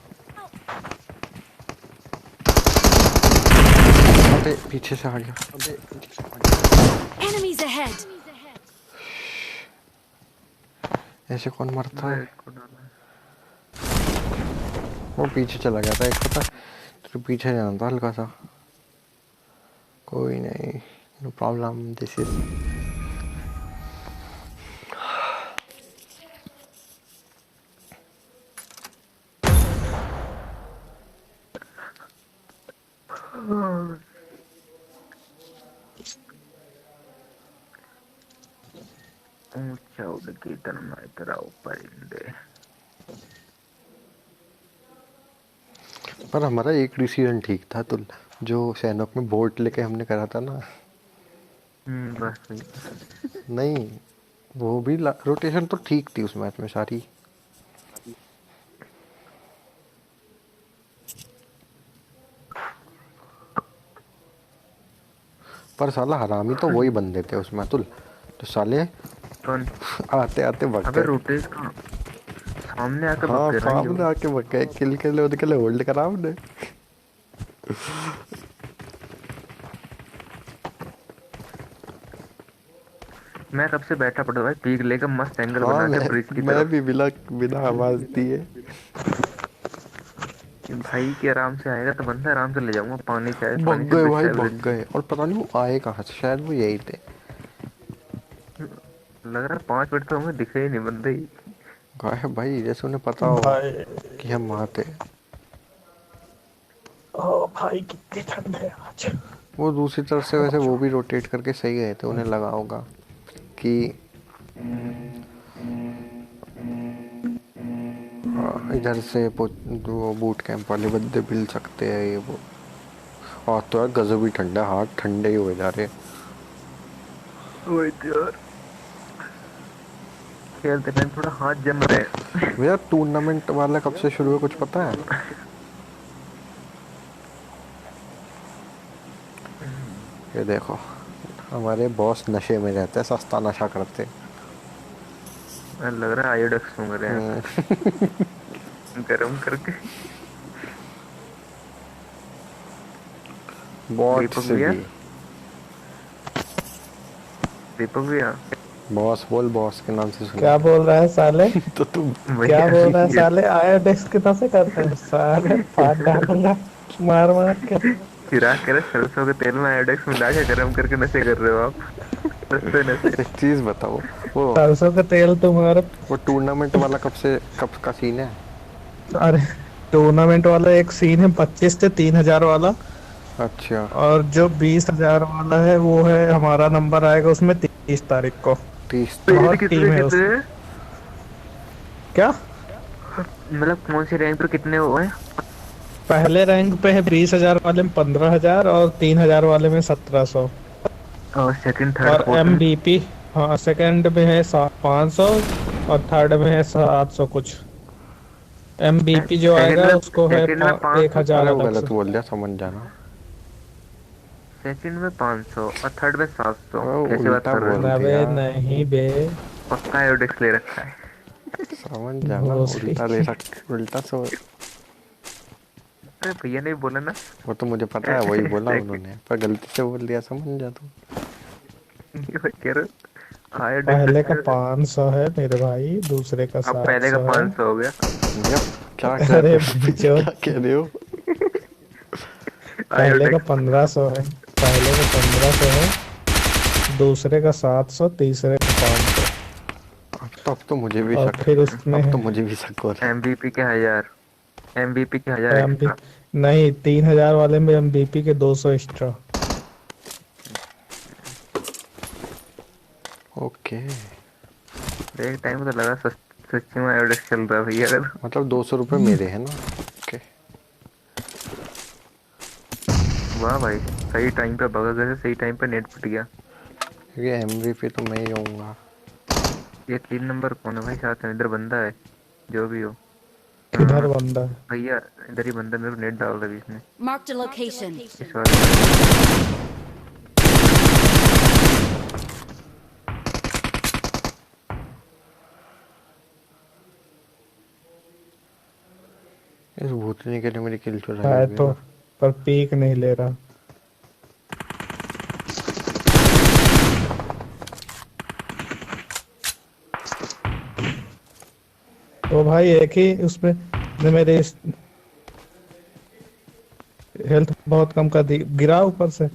अबे पीछे से आ गया, अबे पीछे से आ गया। Enemies ahead! ऐसे कौन मरता है? इसको डाला। वो पीछे चला गया था एक, पता तो पीछे जाना था हल्का सा। कोई नहीं, नो प्रॉब्लम, दिस इज ऊंचा उड़ के तरना तेरा परिंदे। पर हमारा एक डिसीजन ठीक था तो, जो सैनोक में बोट लेके हमने करा था ना। बस वही। नहीं, वो भी रोटेशन तो ठीक थी उस मैच में सारी। पर साला हरामी तो वही बंदे थे उसमें अतुल, तो साले कौन? आते आते बग अबे गए। रोटेश का सामने आके हाँ, बक गए ना सामने जो। आके बग गए, किल के लिए उनके लिए होल्ड करा हमने। मैं कब से बैठा पड़ा भाई, पीक लेकर मस्त एंगल हाँ, बना के ब्रिज की मैं तरफ भी बिना बिना आवाज दिए। कि भाई के आराम से आएगा तो बंदा आराम से ले जाऊंगा, पानी चाहे बग गए भाई, बग गए। और पता नहीं वो आए कहाँ से, शायद वो यही थे। लग रहा है 5 मिनट तो हमें दिखे ही नहीं बंदे ही। कहा है भाई, जैसे उन्हें पता हो भाई कि हम वहाँ थे। ओ भाई कितनी ठंड है आज। वो दूसरी तरफ से वैसे वो भी रोटेट करके सही गए थे, उन्हें लगा होगा कि इधर से वो बूट कैंप वाले बंदे मिल सकते हैं ये वो। और तो यार गजब ही ठंडा, हाथ ठंडे ही हो जा रहे। वही तो यार, खेलते टाइम थोड़ा हाथ जम रहे हैं। भैया टूर्नामेंट वाला कब से शुरू है कुछ पता है? ये देखो, हमारे बॉस नशे में रहते हैं, सस्ता नशा करते हैं। लग रहा है आयोडेक्स सूंघ रहे हैं गरम करके। बॉस दीपक से भैया? भी। दीपक भैया बॉस बोल, बॉस के नाम से सुना। क्या बोल रहा है साले? तो तुम क्या बोल रहा है साले? आयोडेक्स कितना से करते हैं साले? फाड़ डालूंगा मार मार के। चिराग कह रहे सरसों के तेल में आयोडेक्स मिला के गरम करके नशे कर रहे हो आप। सस्ते नशे। एक चीज बताओ, वो सरसों का तेल तुम्हारे। वो टूर्नामेंट वाला कब का सीन है? अरे टूर्नामेंट वाला एक सीन है 25 से 3000 वाला, अच्छा, और जो 20,000 वाला है वो है हमारा नंबर आएगा उसमें 30 तारीख को। 30। बहुत टीम है उसमें। क्या मतलब कौन सी रैंक पर कितने हुए? पहले रैंक पे है 20,000 वाले में 15,000 और 3,000 वाले में 1700। और सेकंड और थर्ड फोर्थ? MVP हाँ सेकंड में है 500 और थर्ड में है 700 कुछ। MVP जो आएगा उसको है 1,000 अरे वो अलग गलत से। बोल दिया, समझ जाना। सेकंड में 500 और थर्ड में 700। वो कैसे बात उल्टा कर रहे बोल हो? अबे दिया। नहीं बे, पक्का आयोडेक्स ले रखा है। समझ जाना, वो सही। उल्टा सो। अरे भैया ने बोला ना। वो तो मुझे पता है, वही बोला उन्होंने, पर गलती से बोल दिया, समझ जा तू। कह रहे पहले का 500 है मेरे भाई, दूसरे का अब पहले का 700 है। 500 हो गया। भैया क्या अरे क्या कह रहे हो? पहले का 1500 है, पहले का 1500 है, दूसरे का 700, तीसरे का 500। अब तो मुझे भी और शक, फिर उसमें अब तो मुझे भी शक हो रहा है। MVP के 1000, MVP के 1000 MP एक्स्ट्रा। नहीं, 3,000 वाले में MVP के 200 एक्स्ट्रा। ओके, एक टाइम तो लगा सच्ची में आयोडेक्स चल रहा है भैया। अगर मतलब 200 रुपये मेरे हैं ना? ओके, वाह भाई, सही टाइम पे भगा गए, सही टाइम पे नेट फट गया। क्योंकि MVP तो मैं ही होऊंगा। ये 3 नंबर कौन है भाई साथ में? इधर बंदा है जो भी हो। किधर बंदा है? भैया इधर ही बंदा, मेरे को नेट डाल रहा है इसने Marked a location. इस बार। इस भूतनी के लिए मेरी किल चुराई है हुई तो, है। पर पीक नहीं ले रहा। ओ भाई एक ही उसमें ने मेरे हेल्थ बहुत कम कर दी, गिरा ऊपर से।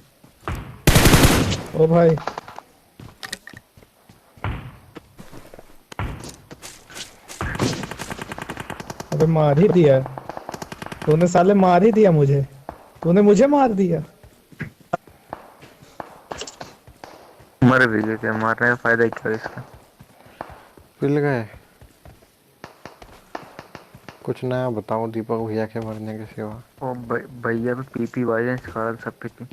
ओ भाई अबे मार ही दिया। तूने साले मार ही दिया मुझे। तूने मुझे मार दिया। मर भी गए, क्या मारने का फायदा क्या है इसका। पिल गए। कुछ नया बताओ दीपक भैया के मरने के सिवा। ओ भैया भी पीपी वाइलेंस खाल सब पीती।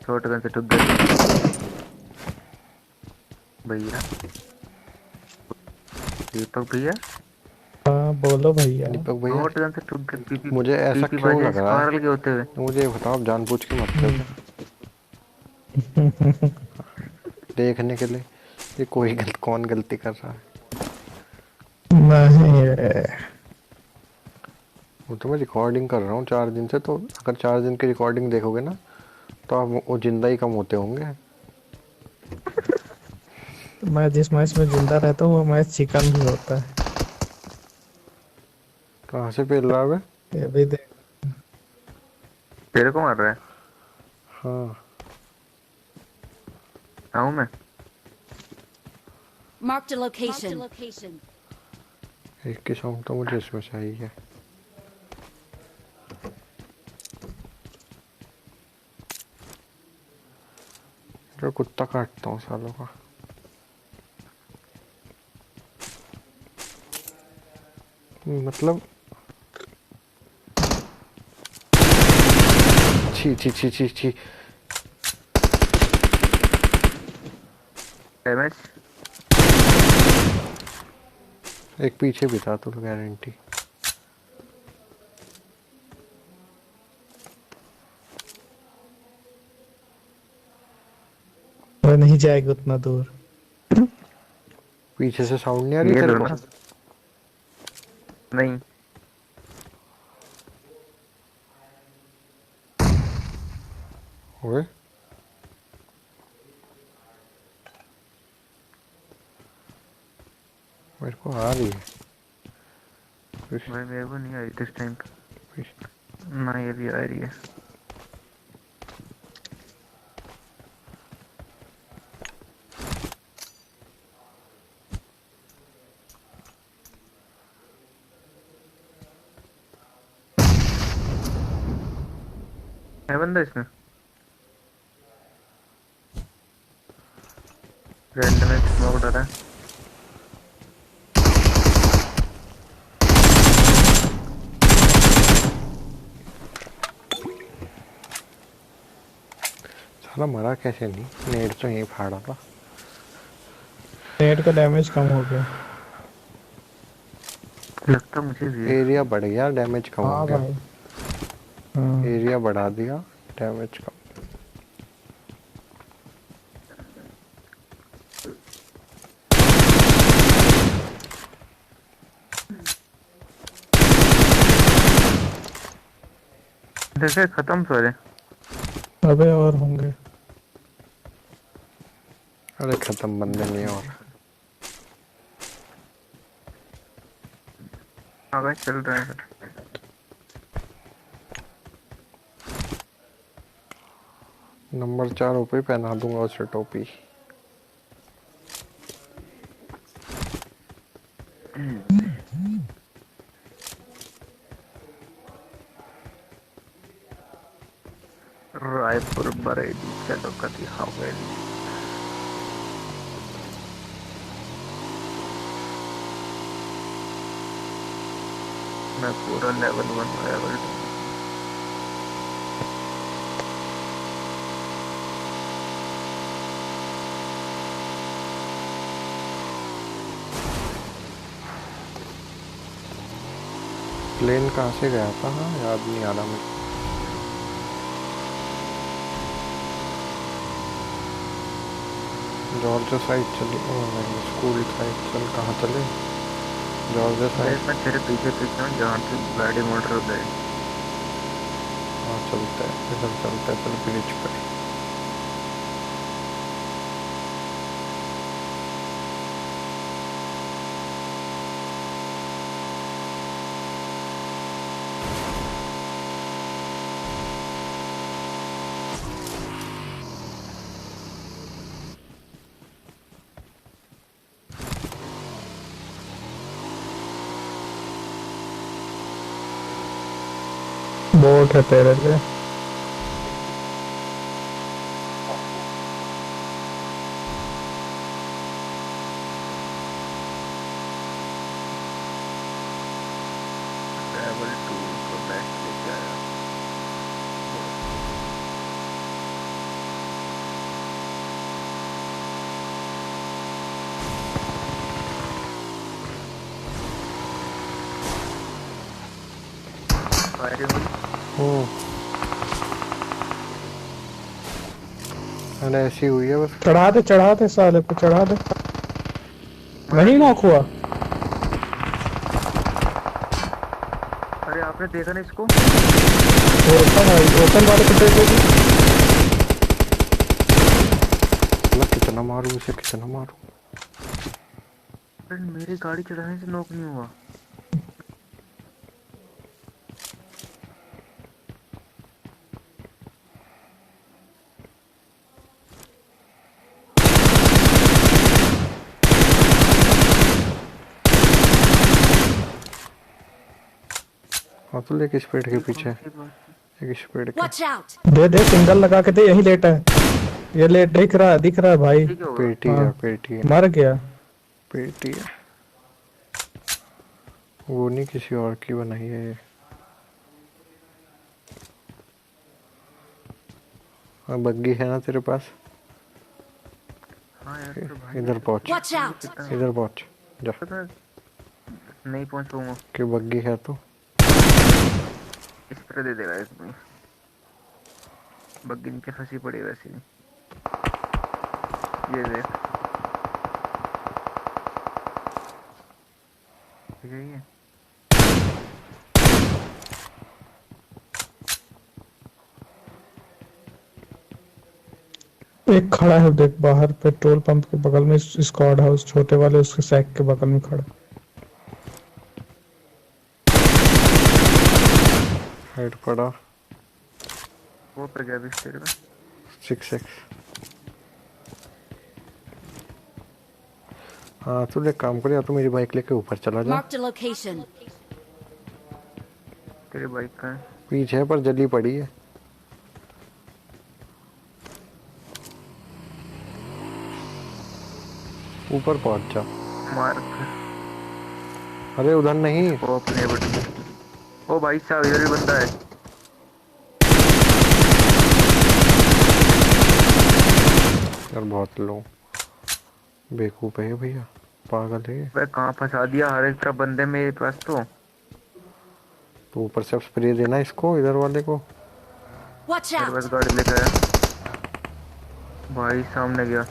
शॉर्ट गन से ठुक गई भैया। दीपक भैया हाँ बोलो भैया। दीपक भैया शॉर्ट गन से ठुक गए पीपी। मुझे ऐसा पीपी क्यों लग वाइलेंस रहा है, खाल के होते हुए। मुझे ये बताओ आप जानबूझ के मरते हो क्या? देखने के लिए ये कोई कौन गलती कर रहा है। नहीं रे। वो तो मैं रिकॉर्डिंग कर रहा हूँ 4 दिन से, तो अगर 4 दिन की रिकॉर्डिंग देखोगे ना तो आप वो जिंदा ही कम होते होंगे। मैं जिस मैच में जिंदा रहता हूँ वो मैच चिकन भी होता है। कहाँ से पेल रहा है? ये भी देख। तेरे को मार रहा है। हाँ आऊं मैं। Marked a location. एक की सॉन्ग तो मुझे इसमें चाहिए। जो कुत्ता काटता हूँ सालों का। मतलब छी छी छी छी छी। डैमेज। एक पीछे भी था तो गारंटी। वो नहीं जाएगी उतना दूर। पीछे से साउंड नहीं आ रही ये तेरे लो को? ना। नहीं ओए मेरे को आ रही है। भाई मेरे को नहीं आई दिस टाइम पे। ना ये भी आ रही है। है बंदा इसमें। रैंडम में स्मोक डाला है। साला मरा कैसे नहीं, नेट तो यहीं फाड़ा था। नेट का डैमेज कम हो गया। लगता मुझे भी है। एरिया बढ़ गया, डैमेज कम हो हाँ गया। भाई। हाँ। एरिया बढ़ा दिया, डैमेज कम। देखे खत्म सारे। अबे और होंगे। अरे खत्म बंदे नहीं और। आगे चल रहे हैं। नंबर 4 ऊपर पहना दूंगा उसे टोपी। रायपुर बरेली चलो कभी हवेली। मैं पूरा लेवल 1 लेवल 2। प्लेन कहाँ से गया था? हाँ याद नहीं आ रहा मेरे को। जॉर्जिया साइड चले, नहीं स्कूल साइड चल। कहाँ चले? Georgia side. मैं तेरे पीछे पीछे हूँ जहाँ से गाड़ी मोटर गए। हाँ चलते हैं इधर, चलते हैं चल ब्रिज पे। बोट है तेरे लिए। लेवल 2 को बेस्ट लेके आया। फायरिंग हुई। ओ अरे ऐसी हुई है बस। चढ़ा दे साले को, चढ़ा दे। नहीं नॉक हुआ। अरे आपने देखा ना इसको? ओपन भाई, ओपन वाले को देखोगी। मैं कितना मारूं इसे, कितना मारूं। अरे मेरी गाड़ी चढ़ाने से नॉक नहीं हुआ। हाँ तो एक स्पीड के पीछे, एक स्पीड के Watch out! दे सिंगल लगा के दे, यही लेटा है। ये लेट दिख रहा है भाई। ठीक है होगा। पेटी है, हाँ। पेटी है, मर गया। पेटी है। वो नहीं किसी और की बनाई है ये। हाँ बग्गी है ना तेरे पास? हाँ यार तो भाई इधर पहुंच, Watch out! इधर पहुंच जा। पता है, नहीं पहुंच पाऊंगा। कि बग्गी है तो स्प्रे दे देगा इसमें। बग्गी नीचे फंसी पड़ी है वैसे ही। ये देख, ठीक है ये। एक खड़ा है देख बाहर पेट्रोल पंप के बगल में, स्क्वाड हाउस छोटे वाले उसके सैक के बगल में खड़ा। हेड पड़ा। वो पे गया भी स्टेट में। 6x। हाँ तू एक काम कर, या तो मेरी बाइक लेके ऊपर चला जा। Marked a location. तेरे बाइक का है। पीछे पर जली पड़ी है। ऊपर पहुंच जा। मार्क अरे उधर नहीं। वो अपने बटन। ओ भाई साहब इधर भी बंदा है। यार बहुत लो, बेवकूफ है भैया, पागल है। वह कहाँ फंसा दिया हर एक तरफ बंदे मेरे पास तो। तो ऊपर से अब स्प्रे देना इसको, इधर वाले को। Watch मेरे out! पास गाड़ी लेकर आया भाई, सामने गया।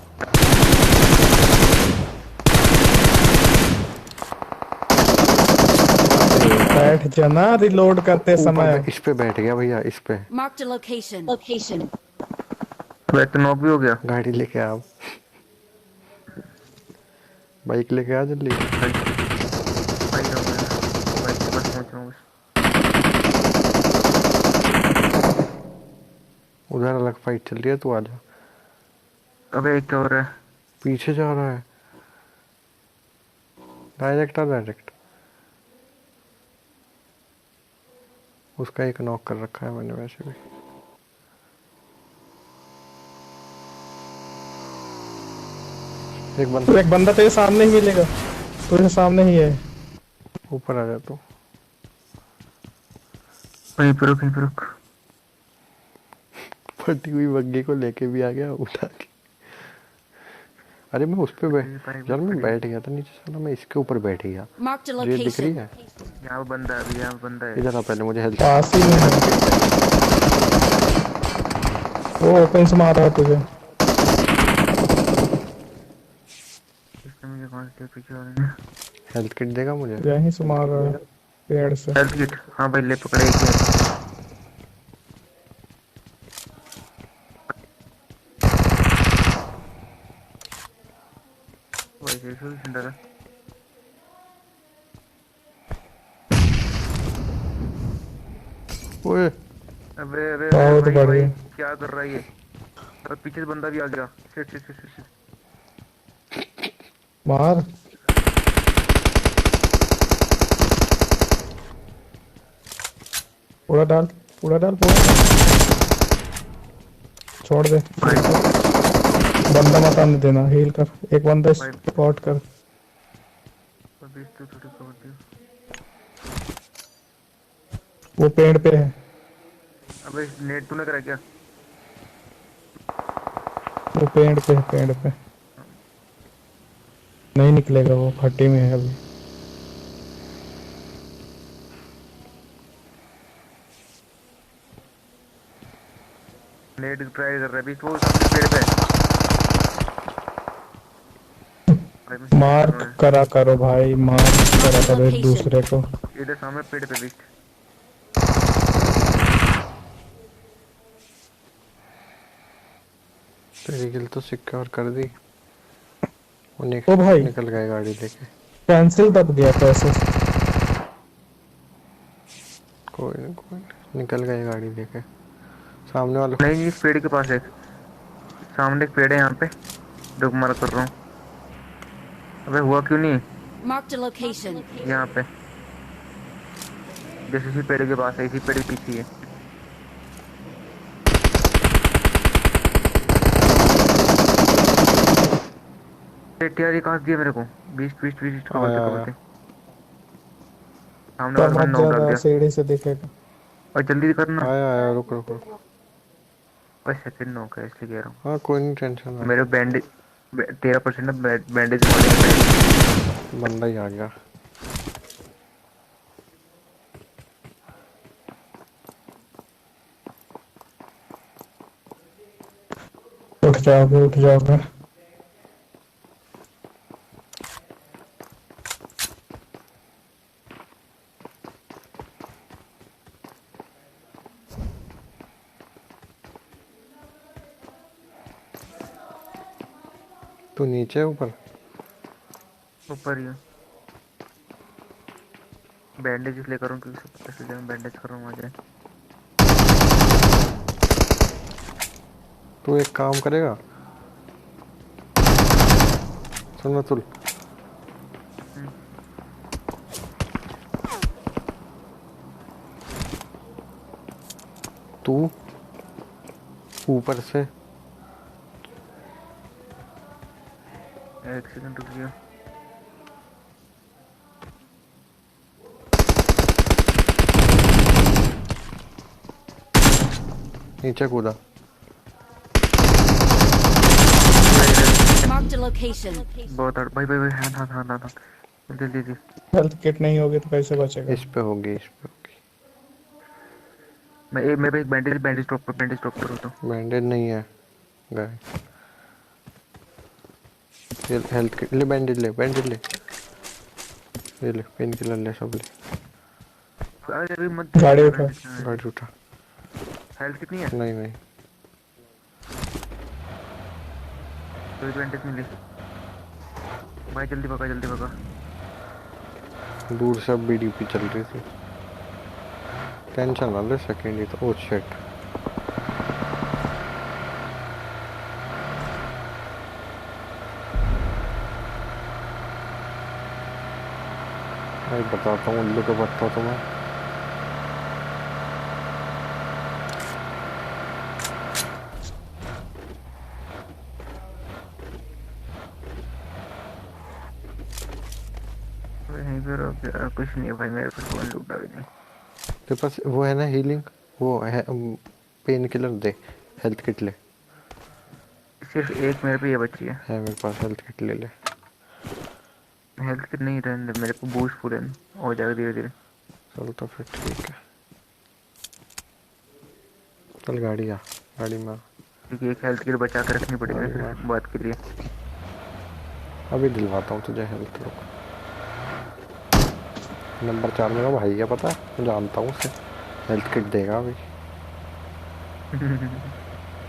बैठ जाना रिलोड करते ऊपर समय। इस पे बैठ गया भैया, इस पे। Marked a location. Location. वह तो नॉक भी हो गया। गाड़ी लेके आ, बाइक लेके आ जल्दी। भाई हो गया। बाइक के पास पहुंच रहा हूँ बस। उधर अलग फाइट चल रही है, तू आ जा। अबे क्या हो रहा है? पीछे जा रहा है। डायरेक्ट आ, डायरेक्ट। उसका एक नॉक कर रखा है मैंने वैसे भी। एक बंदा तेरे सामने ही मिलेगा, तुझे सामने ही है। ऊपर आ जा तू। वहीं पे रुक, वहीं पे रुक। फटी हुई बग्गी को लेके भी आ गया उठा के। अरे मैं उस पे बैठ, यार मैं बैठ गया था नीचे, साला मैं इसके ऊपर बैठ गया। Marked a ये दिख रही location. है? यहाँ पे बंदा है, अभी यहाँ पे बंदा है। इधर आ पहले, मुझे हेल्प। पास ही में है। वो ओपन से मार रहा है तुझे। इसने मुझे कौन से पीछे हो रहे हैं? हेल्थ किट देगा मुझे? यहीं से मार रहा है पेड़ से। हेल्थ किट, हाँ भाई ले पकड़े एक है। भाई जैसे भी डरा। ओए अबे अबे बहुत भाई, भाई बढ़िया। क्या कर रहा है ये? अरे पीछे से बंदा भी आ गया। Shit shit shit shit. मार। पूरा डाल। पूरा डाल पूरा डाल। छोड़ दे बंदा मत आने देना, हील कर, एक बंदा स्पॉट कर। अभी तो थोड़ी कवर दी। वो पेड़ पे है, अबे नेट तूने करा क्या? वो पेड़ पे है, पेड़ पे नहीं निकलेगा, वो फटी में है अभी। नेट ट्राई कर रहा है अभी, वो सामने पेड़ पे है। भाई मैं मार्क करा करो भाई, मार्क करा करो एक दूसरे को। इधर सामने पेड़ पे भी। तेरी किल तो सिक्योर कर दी। ओ भाई निकल गए गाड़ी लेके। कैंसिल दब गया प्रोसेस। कोई नहीं निकल गए गाड़ी लेके। सामने वाला नहीं, इस पेड़ के पास है, सामने एक पेड़ है यहाँ पे, रुक मार कर रहा हूँ। अबे हुआ क्यों नहीं? Marked a location. यहाँ पे जैसे इसी पेड़ के पास है, इसी पेड़ के पीछे ही है। टीआर कहाँ दिया मेरे को? 20 कवर से सामने वाला बंदा नॉक कर दिया। सीढ़ी से दिखेगा। और जल्दी करना। आया रुक। बस सेकंड नॉक है इसलिए कह रहा हूँ। हाँ कोई नहीं टेंशन नहीं। मेरे बैंडेज 13% बैंडेज बंदा ही आ गया। उठ जाओगे। तू नीचे ऊपर ही है। बैंडेज इसलिए करूँ क्योंकि सब पता चल जाए मैं बैंडेज कर रहा हूँ। आ जाए तू एक काम करेगा, सुन तुल तू ऊपर से एक सेकंड रुक गया। नीचे कूदा। Marked a location. बहुत भाई हाँ जल्दी हेल्थ किट नहीं होगी तो कैसे बचेगा? इस पे होगी। मैं एक बैंडेज ड्रॉप करूँ तो बैंडेज नहीं है गए। ये हेल्थ किट ले, बैंडेज ले ये ले, पेन किलर ले, सब ले। अरे मत गाड़ी उठा। गाड़ी उठा। हेल्थ कितनी है? नहीं तो बैंडेज मिली भाई, जल्दी भगा। दूर से अब बीडीपी चल रही थी। टेंशन ना ले, सेकेंड ही तो। ओ शिट, मैं बताता हूँ उल्लू को बता तो मैं। यहीं पे रुक गया, कुछ नहीं है भाई, मेरे पास फोन लूटा भी नहीं। तेरे पास वो है ना हीलिंग, वो है पेन किलर दे, हेल्थ किट ले। सिर्फ एक मेरे पे ये बची है मेरे पास हेल्थ किट ले ले। हेल्थ किट नहीं रहने दे, मेरे को बूस्ट पूरे हो जाएगा धीरे। चल तो फिर ठीक है, चल गाड़ी में आ। क्योंकि एक हेल्थ किट बचा कर रखनी पड़ेगी ना फिर बात के लिए। अभी दिलवाता हूँ तुझे हेल्थ। रुक, नंबर 4 मेरा भाई है, पता है, मैं जानता हूँ उसे। हेल्थ किट देगा अभी।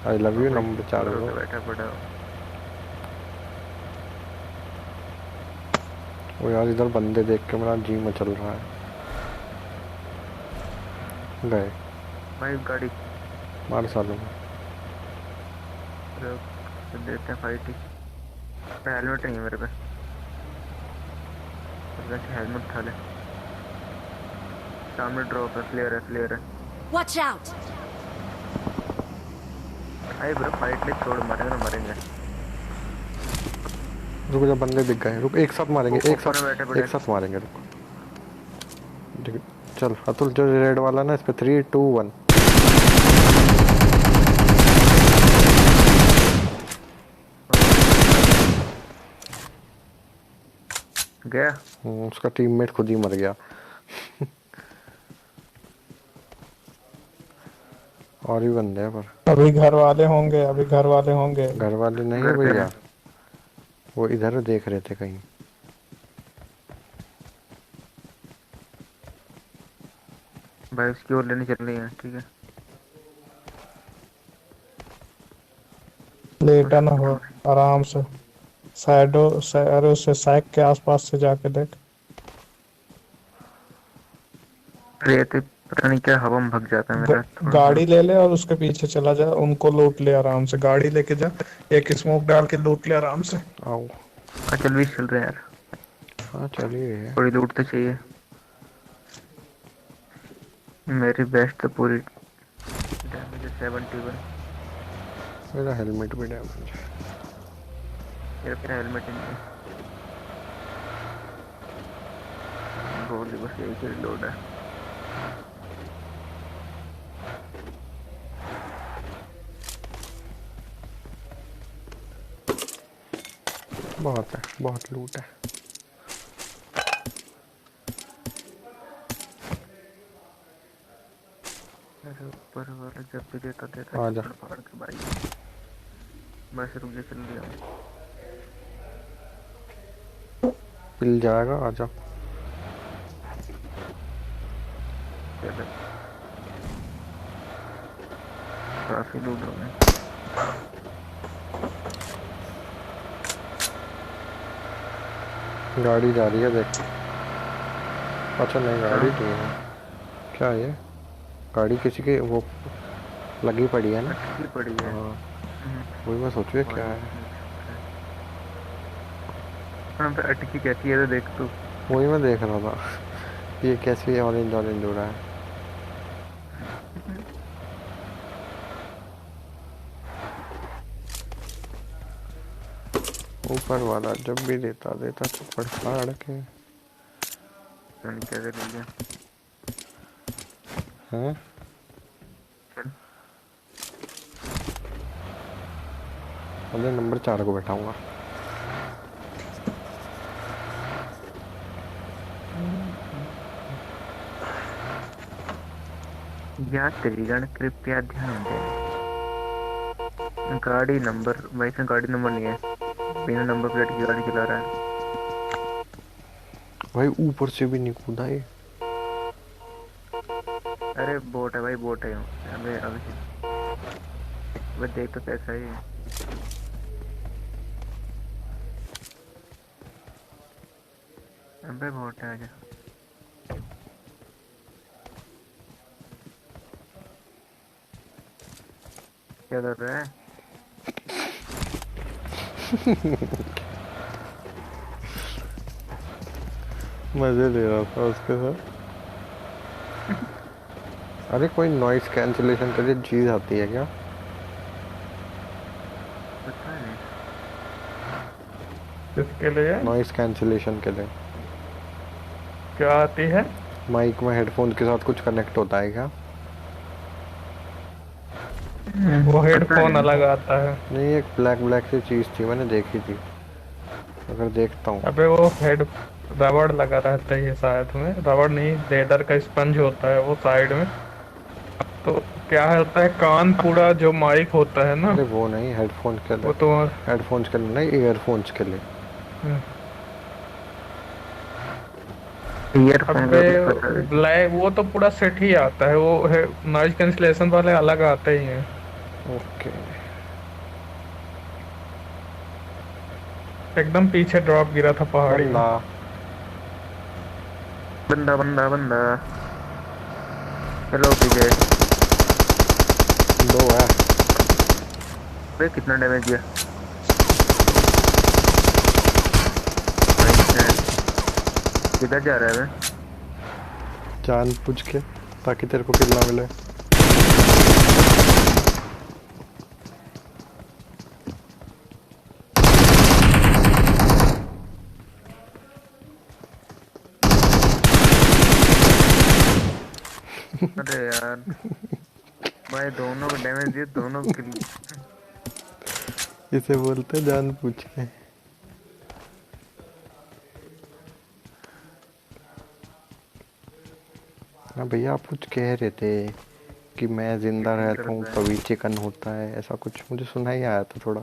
आई लव यू नंबर 4 में बैठा पड़ा। वो यार इधर बंदे देख के मेरा जी मचल रहा है। गए भाई गाड़ी मार सालों में। देते हैं फाइट ही। हेलमेट नहीं है मेरे पे, हेलमेट उठा ले। सामने ड्रॉप है, क्लियर है। Watch out! अरे ब्रो फाइट ले, छोड़, मरेंगे ना मरेंगे। रुक जा, बंदे दिख गए, रुक, एक साथ मारेंगे, एक ऊपर में बैठे साथ पड़े। एक साथ मारेंगे, रुक। चल अतुल, जो रेड वाला ना, इस पे 3 2 1। गया। उसका टीममेट खुद ही मर गया। और भी बंदे हैं पर अभी घर वाले होंगे, अभी घर वाले होंगे। घर वाले नहीं है घर पे भैया, हैं। वो इधर देख रहे थे कहीं। भाई उसकी ओर लेने चल रही है, ठीक है। लेटा ना हो, आराम से अरे उससे साइक के आसपास से जाके देख। अरे ये तो पता नहीं क्या हवा में भग जाता है मेरा थोड़ा। गाड़ी ले ले और उसके पीछे चला जा, उनको लूट ले आराम से। गाड़ी लेके जा, एक स्मोक डाल के लूट ले आराम से। आओ। हाँ चल भी चल रहे हैं यार, हाँ चलिए है। थोड़ी लूट तो चाहिए। मेरी बेस्ट तो पूरी डैमेज है 71। मेरा हेलमेट भी डैमेज है। मेरा हेलमेट नहीं है, गोली बस एक ही लोड है। बहुत है, बहुत लूट है। अरे ऊपर वाला जब भी देता आ जा। फाड़ के भाई। बस रुक जा, चल दिया। पिल जाएगा, आ जा। चलो काफी लूट हो गए। गाड़ी जा रही है देख। अच्छा नहीं, गाड़ी नहीं है। क्या है ये? गाड़ी किसी के वो लगी पड़ी है ना। अटकी पड़ी है। हाँ वही मैं सोचू क्या है। हाँ पे अटकी कहती है तो देख तू। वही मैं देख रहा था ये कैसे ऑरेंज ऑरेंज हो रहा है। ऊपर वाला जब भी देता देता चप्पड़ फाड़ के। नहीं क्या कर रही है। हैं? चल अगले नंबर 4 को बैठाऊंगा। याद करिएगा, कृपया ध्यान दें। गाड़ी नंबर, भाई इसमें गाड़ी नंबर नहीं है, बिना नंबर प्लेट की गाड़ी चला रहा है। भाई ऊपर से भी नहीं कूदा ये। अरे बोट है भाई, बोट है। अबे अबे अबे देख तो कैसा है ये। अबे बोट है, आजा। क्या कर रहा है? मजे ले रहा था उसके साथ। अरे कोई नॉइस कैंसिलेशन के लिए चीज आती है क्या? पता नहीं। किसके लिए? नॉइस कैंसिलेशन के लिए क्या आती है? माइक में हेडफोन के साथ कुछ कनेक्ट होता है क्या? वो हेडफोन अलग आता है। नहीं, एक ब्लैक ब्लैक सी चीज थी, मैंने देखी थी। अगर देखता हूँ। अबे वो हेड रबड़ लगा रहता है शायद में, रबड़ नहीं, लेदर का स्पंज होता है वो साइड में। तो क्या होता है, कान पूरा जो माइक होता है ना, अरे वो नहीं, हेडफोन के वो लिए। तो हेडफोन्स के लिए नहीं, ईयरफोन्स के लिए। ईयरफोन का कुछ पता अबे नहीं। ब्लैक वो तो पूरा सेट ही आता है, वो है नॉइज कैंसिलेशन वाले अलग आते ही हैं। ओके। एकदम पीछे ड्रॉप गिरा था पहाड़ी में। बंदा बंदा बंदा बंदा। हेलो पीछे। 2 है। अबे कितना डैमेज दिया। किधर जा रहा है बे? जान पूछ के ताकि तेरे को किल ना मिले। अरे यार भाई, दोनों को डैमेज दिए, दोनों किल। इसे बोलते जान पूछ के। हाँ भैया, आप कुछ कह रहे थे कि मैं जिंदा रहता हूँ तभी चिकन होता है, ऐसा कुछ मुझे सुना ही आया था थोड़ा।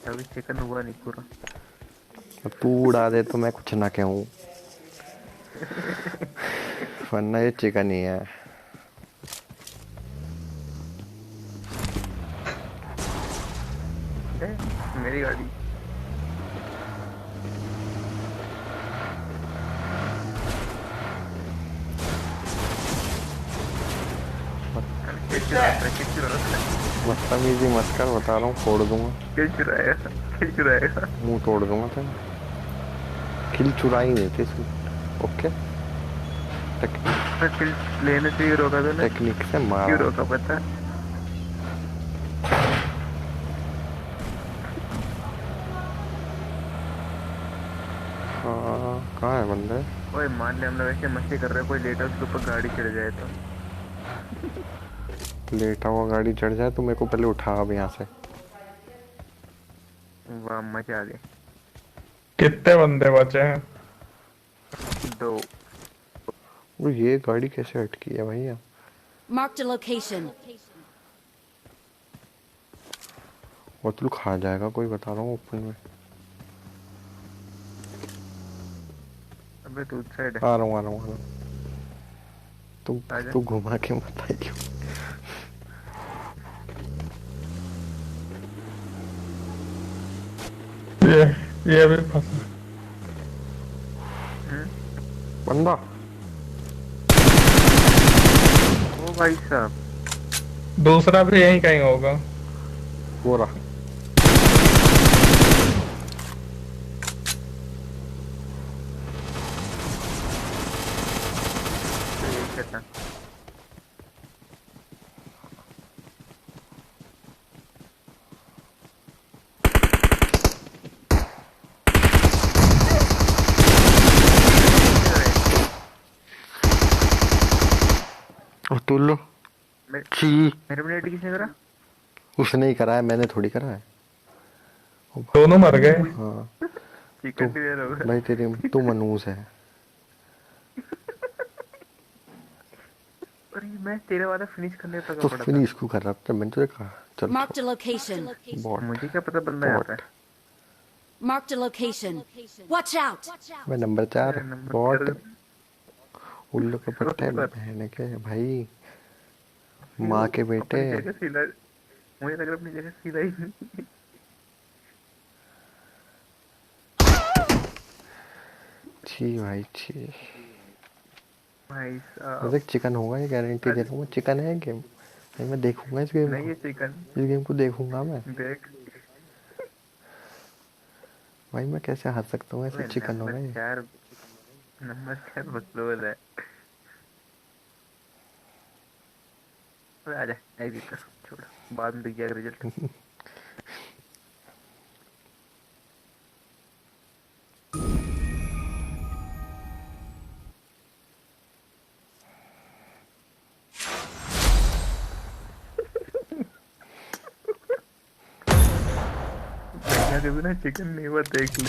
अभी चिकन हुआ नहीं पूरा। अब तू उड़ा दे तो मैं कुछ ना कहूँ, वरना ये चिकन ही है। मेरी गाड़ी। बदतमीजी मत कर, बता रहा हूँ, फोड़ दूंगा। किल चुराएगा, किल चुराएगा। मुंह तोड़ दूंगा तेरा। किल चुराई नहीं थी इसमें। ओके, किल लेने से ही रोका तूने। टेक्निक से क्यों मारा। रोका पता? हाँ, कहाँ है बंदे? ओए मान ले हम लोग ऐसे मस्ती कर रहे हैं, कोई लेटा उसके ऊपर गाड़ी चढ़ जाए तो। लेटा हुआ गाड़ी चढ़ जाए तो मेरे को पहले उठा अब यहाँ से। वाह मजा आ गया। कितने बंदे बचे हैं? 2। वो ये गाड़ी कैसे अटकी है भैया? Marked a location. और तू खा जाएगा कोई, बता रहा हूँ ओपन में। अबे तू साइड है। आ रहा हूँ, आ रहा हूँ, आ रहा हूँ। आजा। तू घुमा के मत आइयो। ये भी फंसा। बंदा ओ भाई साहब, दूसरा भी यहीं कहीं होगा। वो रहा। ये क्या था? और तू लो। छी, मेरे मिनट किसने करा? उसने ही करा है, मैंने थोड़ी करा है। दोनों मर गए। हाँ चिकन डिनर होगा। भाई, तू मनूस है। और ये मैं तेरे वाला फिनिश करने तक तो पड़ा था। फिनिश क्यों कर रहा था? मैंने तुझे कहा चल। Marked a location. बॉट मुझे क्या पता बंदा यहाँ पे है। Marked a location. Watch out. मैं नंबर 4 मेरा नंबर बॉट। कर दे। उल्लू के पट्टे बहन के भाई, माँ के बेटे। अपनी जगह सीधा, मुझे लग रहा अपनी जगह सीधा ही। छी भाई छी। भाई साहब देख चिकन होगा, ये गारंटी दे रहा हूँ। चिकन है गेम नहीं, मैं देखूंगा इस गेम नहीं, को। ये चिकन इस गेम को देखूंगा मैं देख। भाई। मैं कैसे हार सकता हूँ, ऐसे चिकन होगा नंबर ये। 4, नंबर 4 बकलोल है। अबे आजा, एग्जिट कर, छोड़, बाद में दिख जाएगा रिजल्ट। भैया के बिना चिकन नहीं हुआ, देख ली।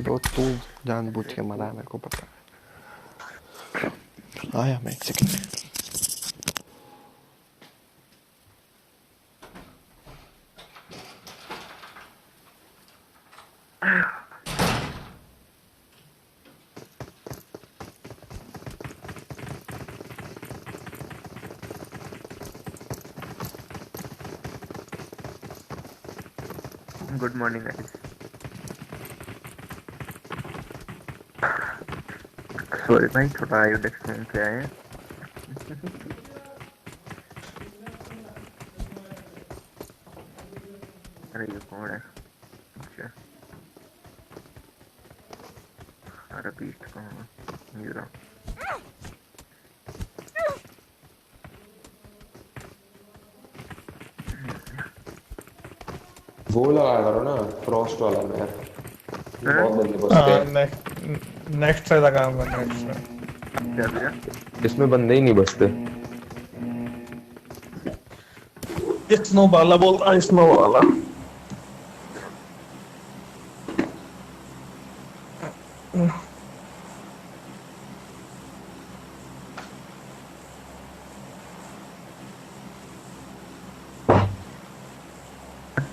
तो तू जानबूझ के मरा है, मेरे को पता है। आया मैं एक second. Good morning guys. Sorry भाई, थोड़ा आयोडेक्स में से आए हैं। अरे ये कौन है? अच्छा, अरे बीस्ट कहाँ है? ये रहा। वो लगा करो ना, फ्रॉस्ट वाला यार। बहुत बंदे बचते हाँ, हैं। नेक्स्ट से लगाऊंगा, नेक्स्ट से। क्या भैया? इसमें बंदे ही नहीं बचते। स्नो वाला बोल रहा है, स्नो वाला।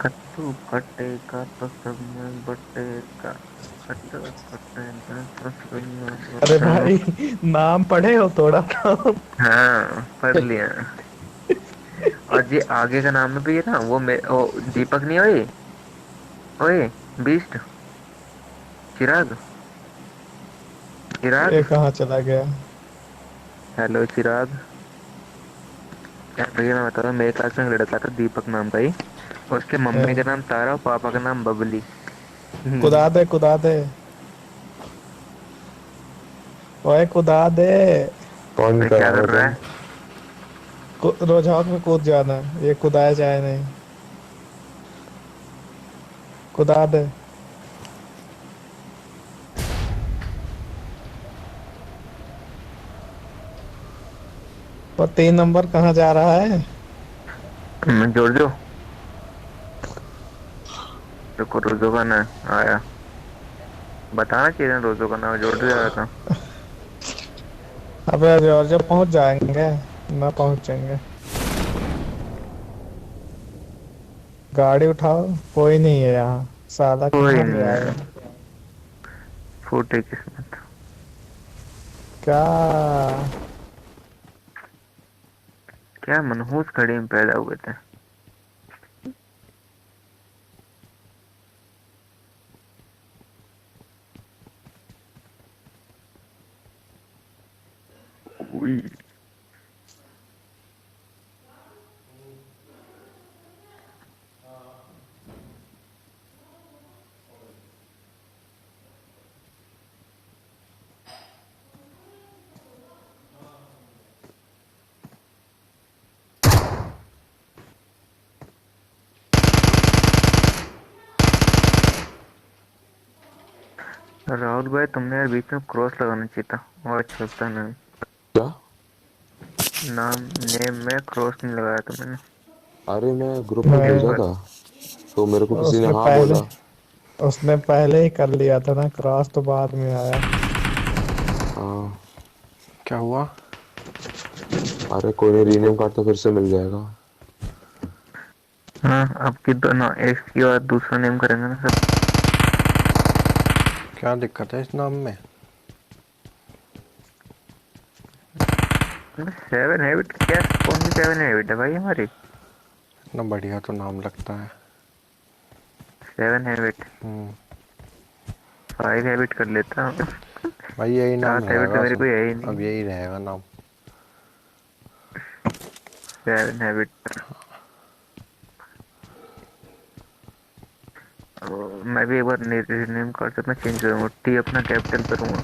कट्टू कटेगा तो सब में बटेगा। कट्टू कटेगा तो सब में अरे बटेगा। भाई नाम पढ़े हो थोड़ा तो। हाँ पढ़ लिया। और ये आगे का नाम भी है ना, वो दीपक नहीं, ओए ओए, बीस्ट, चिराग, चिराग। ये कहाँ चला गया? हेलो चिराग। यार भैया मैं बता रहा हूँ, मेरे क्लास में एक लड़का था दीपक नाम का ही। उसके मम्मी का नाम तारा और पापा का नाम बबली। कुदा दे, कुदा दे, ओए कुदा दे। कौन भाई करा क्या कर रहा रहा था? है? रोजाक में कूद जाना, ये कुदाया जाए नहीं। कुदा दे। और 3 नंबर कहाँ जा रहा है? जोड़ दो। रुको, रोजो का नाम आया। बताना चाहिए ना, रोजो का नाम जोड़ दिया था। अबे जॉर्जिया पहुंच जाएंगे ना, पहुंचेंगे। गाड़ी उठाओ, कोई नहीं है यहाँ, साला कोई कहाँ नहीं गया है, है? फूटे किस्मत। क्या? क्या मनहूस घड़ी में पैदा हुए थे। उई। राहुल भाई तुमने यार बीच में क्रॉस लगाना चाहिए था, और अच्छा लगता नहीं। क्या? नाम नेम में क्रॉस नहीं लगाया था मैंने। अरे मैं ग्रुप में मैं भेजा था तो मेरे को किसी ने उसने हाँ पहले बोला। उसने पहले ही कर लिया था ना क्रॉस, तो बाद में आया। हाँ। क्या हुआ? अरे कोई नहीं, रीनेम कार्ड तो फिर से मिल जाएगा। हाँ अब की दोनों एक की और दूसरा नेम करेंगे ना सब। क्या दिक्कत है इस नाम में? 7 हैबिट क्या? कौन सी 7 हैबिट है भाई हमारी? इतना बढ़िया तो नाम लगता है। 7 हैबिट। हम्म। 5 हैबिट कर लेता हूँ। भाई यही नाम 7 हैबिट तो रहेगा मेरे को है ही अब नहीं। यही रहेगा नाम। 7 हैबिट। मैं भी एक बार नेम कार्ड से अपना चेंज करूंगा, टी अपना कैपिटल करूंगा।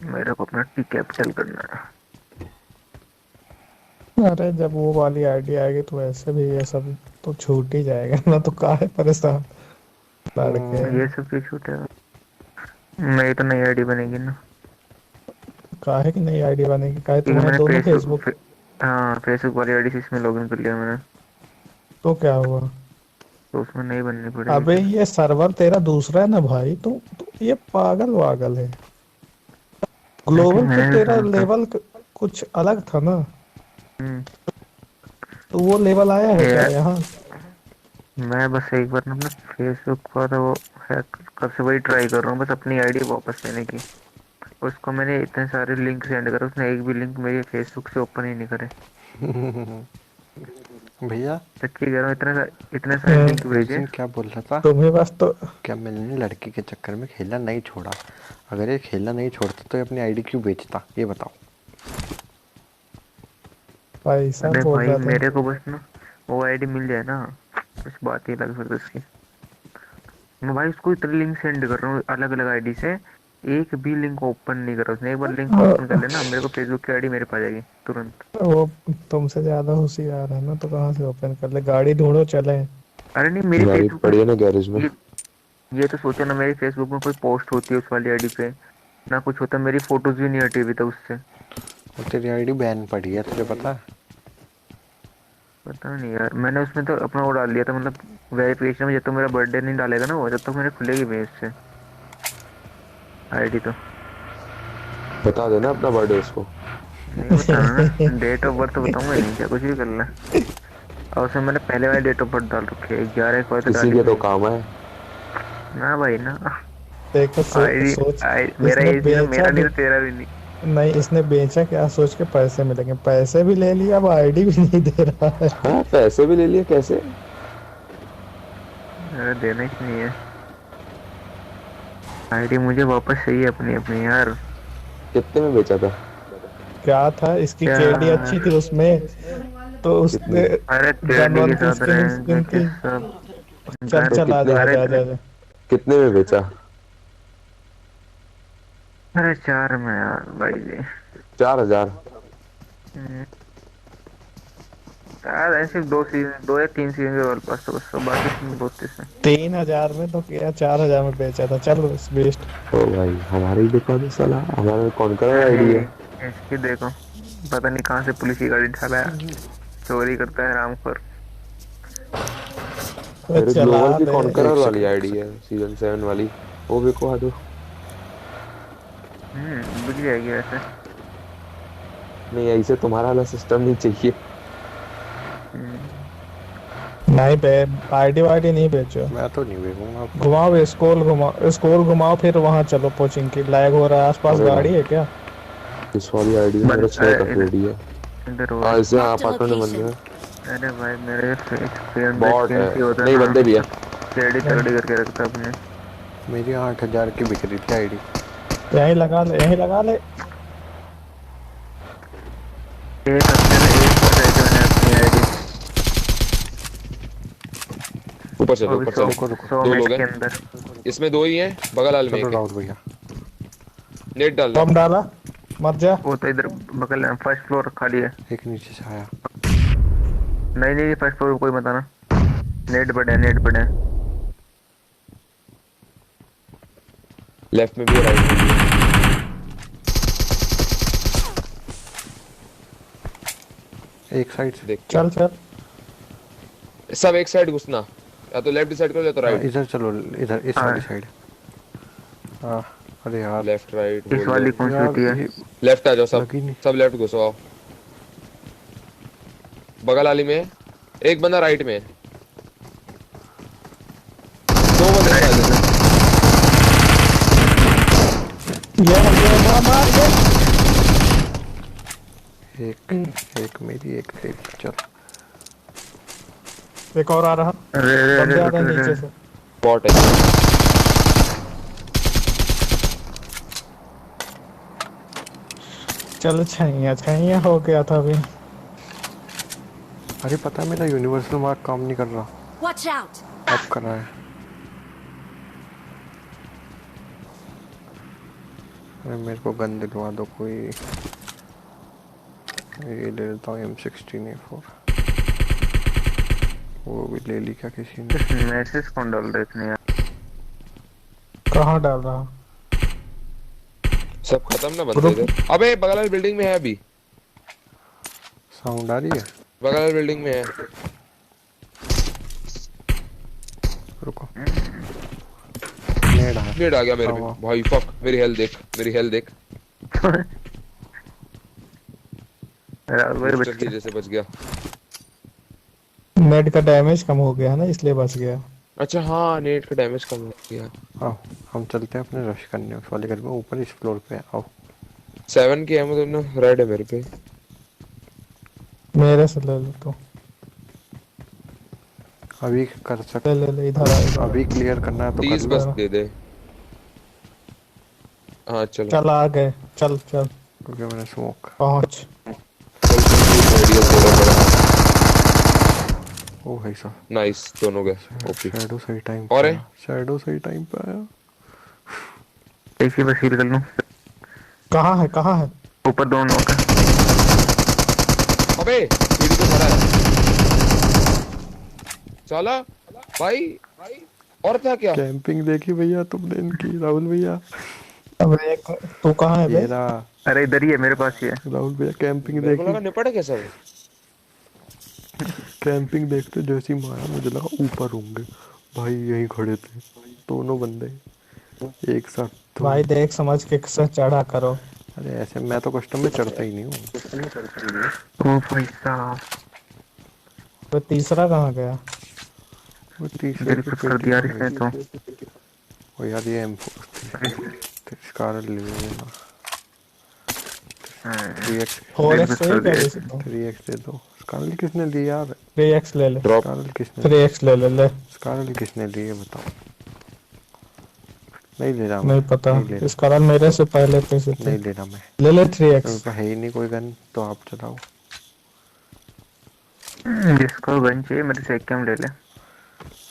मेरे को अपना टी कैपिटल करना है। अरे जब वो वाली आईडी आएगी तो ऐसे भी ये सब तो छूट ही जाएगा ना, तो काहे परेशान लड़के। ये सब क्यों छूटेगा? मेरी तो नई आईडी बनेगी ना। काहे की नई आईडी बनेगी? काहे क्योंकि तुम्हारे मैंने दोनों फेसबुक? हाँ फेसबुक वाली आईडी से इसमें लॉगिन कर लिया मैंने, तो क्या हुआ? तो उसमें नहीं बननी पड़ेगी अबे फिर। ये सर्वर तेरा दूसरा है ना भाई, तो ये पागल वागल है। लेकिन ग्लोबल पे मैंने तेरा समझा। लेवल कुछ अलग था ना, हम्म। तो वो लेवल आया है क्या यार यहाँ? मैं बस एक बार ना अपना फेसबुक का तो वो हैक कब से वही ट्राई कर रहा हूँ, बस अपनी आईडी वापस लेने की। उसको मैंने इतने सारे लिंक सेंड करे, उसने एक भी लिंक मेरे फेसबुक से ओपन ही नहीं करे। भैया सच्ची कह रहा हूँ, इतने सारे लिंक उस भेजे। दिन क्या बोल रहा था? तुम्हें बस तो क्या मैंने लड़की के चक्कर में खेलना नहीं छोड़ा? अगर ये खेलना नहीं छोड़ता तो ये अपनी आईडी क्यों बेचता, ये बताओ। पैसा अरे बोल भाई रहा था। मेरे को बस ना वो आईडी मिल जाए ना, कुछ बात ही अलग फिर उसकी। मैं भाई उसको इतने लिंक सेंड कर रहा हूँ अलग अलग आईडी से, एक भी लिंक ओपन नहीं कर रहा उसने। एक बार लिंक ओपन कर लेना, मेरे को फेसबुक की आईडी मेरे पास आ जाएगी तुरंत। वो तुमसे ज्यादा होशियार है ना, तो कहाँ से ओपन कर ले? गाड़ी ढूंढो, चले। अरे नहीं मेरी गाड़ी फेसबुक पड़ी है ना गैरेज में। ये तो सोचो ना, मेरी फेसबुक में कोई पोस्ट होती है उस वाली आईडी पे ना, कुछ होता, मेरी फोटोज भी नहीं हटी अभी तक उससे। और तेरी आईडी बैन पड़ी है, तुझे पता है? पता नहीं यार, मैंने उसमें तो अपना वो डाल लिया था, मतलब वेरिफिकेशन में जब तक मेरा बर्थडे नहीं डालेगा ना वो, जब तक मेरे खुलेगी नहीं उससे आईडी। तो बता देना अपना बर्थडे उसको। नहीं बताना ना, डेट ऑफ बर्थ बताऊंगा नहीं क्या, कुछ भी कर ले। और उसमें मैंने पहले वाली डेट ऑफ बर्थ डाल रखी है, 11 को तो किसी के तो काम है। ना भाई ना। देखो आईडी सोच मेरा इसने एज भी ना, बेचा मेरा नहीं भी तो तेरा भी नहीं। नहीं, इसने बेचा क्या सोच के पैसे मिलेंगे, पैसे भी ले लिया, अब आईडी भी नहीं दे रहा है। हाँ पैसे भी ले लिए कैसे? अरे देना ही नहीं है, आईडी मुझे वापस चाहिए अपनी अपनी यार। कितने में बेचा था? क्या था इसकी क्या? केडी अच्छी थी उसमें, तो उसने अरे तेरे जानवर के की साथ रहेंगे स्किन कि थी। सब। चल चल आ जा अरे जा जा जा। कितने में बेचा? अरे 4 में यार भाई जी। 4000। यार ऐसे 2 या 3 सीजन के पास तो बस, बाकी सीजन बहुत से। 3000 में तो क्या, 4000 में बेचा था। चल बेस्ट। ओ भाई हमारी ही दुकान है साला, हमारा कौन का आईडी है? इसकी देखो, पता नहीं कहाँ से पुलिस की गाड़ी ढाला है, चोरी करता है रामखोर। मेरे चला ग्लोबल की दे। कॉन्करर वाली आईडी है, सीजन 7 वाली, वो भी को दो। बिक जाएगी वैसे। नहीं ऐसे तुम्हारा वाला सिस्टम नहीं चाहिए। नहीं बे, आईडी वाईडी नहीं बेचो। मैं तो नहीं बेचूंगा। घुमाओ स्कूल घुमाओ, फिर वहां चलो कोचिंग की। लैग हो रहा है, आसपास अरे गाड़ी है क्या? इस वाली आईडी में मेरा 6 का रेडी है। इधर हो। हाँ इससे अपार्टमेंट में बंदे हैं। अरे भाई मेरे फ्रेंड बॉट है, नहीं बंदे भी है। केडी तगड़ी करके रखता अपने। मेरी 8000 की बिक रही थी आईडी। यहीं लगा ले, यहीं लगा ले। एक हफ्ते में एक परसेंट मैंने अपनी आईडी ऊपर चलो ऊपर चलो। 100 दो मिनट लोग के हैं अंदर। इसमें, 2 ही हैं बगल वाले में। चलो एक राहुल भैया। नेट डाल बम डाला, मर जा। वो तो इधर बगल में फर्स्ट फ्लोर खाली है। एक नीचे से आया। नहीं नहीं फर्स्ट फ्लोर कोई बताना। नेट पड़े नेट पड़े। लेफ्ट में भी है, राइट में भी है। एक साइड से देख चल चल। सब एक साइड घुसना, या तो लेफ्ट साइड करो या तो राइट। इधर चलो, इधर इस वाली साइड। हाँ अरे यार लेफ्ट राइट इस वाली कौन सी होती है? लेफ्ट आ जाओ सब, लगी नहीं। सब लेफ्ट घुसो आओ। बगल वाली में है, एक बंदा राइट में है, 2 बंदे साइड में। ये मार दे। एक मेरी एक तेरी। चल एक और आ रहा, अरे अरे बंदे आ अरे रहे नीचे अरे से। बॉट है। चल छैया हो गया था अभी। अरे पता है मेरा यूनिवर्सल मार्क काम नहीं कर रहा। Watch out! अब कर रहा है। अरे मेरे को गन दिलवा दो कोई। ये ले लेता हूँ M16A4। वो भी ले ली क्या किसी ने? मैसेज कौन डाल रहे इतने यार? कहाँ डाल रहा? सब खत्म ना बंदे इधर। अबे बगल वाली बिल्डिंग में है, अभी साउंड आ रही है? बगल वाली बिल्डिंग में है। रुको। नेड नेट आ गया मेरे पे भाई। फक, मेरी हेल्थ देख, मेरी हेल्थ देख। राहुल भाई बच की जैसे बच गया। नेट का डैमेज कम हो गया है ना, इसलिए बच गया। अच्छा हाँ, नेट का डैमेज कम हो गया। आओ हम चलते हैं अपने रश करने उस वाले घर में, ऊपर इस फ्लोर पे। आओ 7 की एमो तुमने रेड है मेरे पे। मेरे से ले ले तू। अभी कर सकते। ले ले इधर आ, इधर आ। अभी क्लियर करना है तो 30 कर लो। बस दे दे। हाँ चलो चल आ गए, चल चल क्योंकि मैंने स्मोक। पहुंच। ओ भाई साहब नाइस, दोनों गए। ओके शैडो सही टाइम और पे है? आया। शैडो सही टाइम पे आया। एक ही बस हील कर लूं। कहाँ है, कहाँ है? ऊपर दोनों का। अबे सीढ़ी पे खड़ा है साला। भाई और था क्या? कैंपिंग देखी भैया तुमने इनकी, राहुल भैया? अब एक तू कहाँ है ये बे? रहा। अरे इधर ही है, मेरे पास ही है। राहुल भैया कैंपिंग मेरे को देखी। लगा निपट गया सब। कैंपिंग देखते जैसे ही मारा मुझे लगा ऊपर होंगे, भाई यहीं खड़े थे दोनों बंदे एक साथ तो। भाई देख समझ के से चढ़ा करो। अरे ऐसे मैं तो कस्टम में चढ़ता ही नहीं हूँ। ओ भाई साहब, तो तीसरा कहाँ गया? वो तीसरे दिल की खुश कर पेटी दिया में इसने है। तो। ओ यार ये M4 स्कार ले लेना। 3x 4x तो ही दिल कह खुश रही 3x दे दो। स्कारल किसने ली यार? 3x ले ले। ड्रॉप। स्कारल किसने 3x ले ले ले। स्कारल किसने ली है बताओ? नहीं ले रहा मैं। नहीं पता, नहीं ले इस कारण मेरे से पहले पैसे रहा, थे। नहीं ले रहा मैं। ले ले मेरे 3x। पास है ही नहीं कोई गन, तो आप चलाओ। जिसको गन चाहिए मेरे से एक ले ले।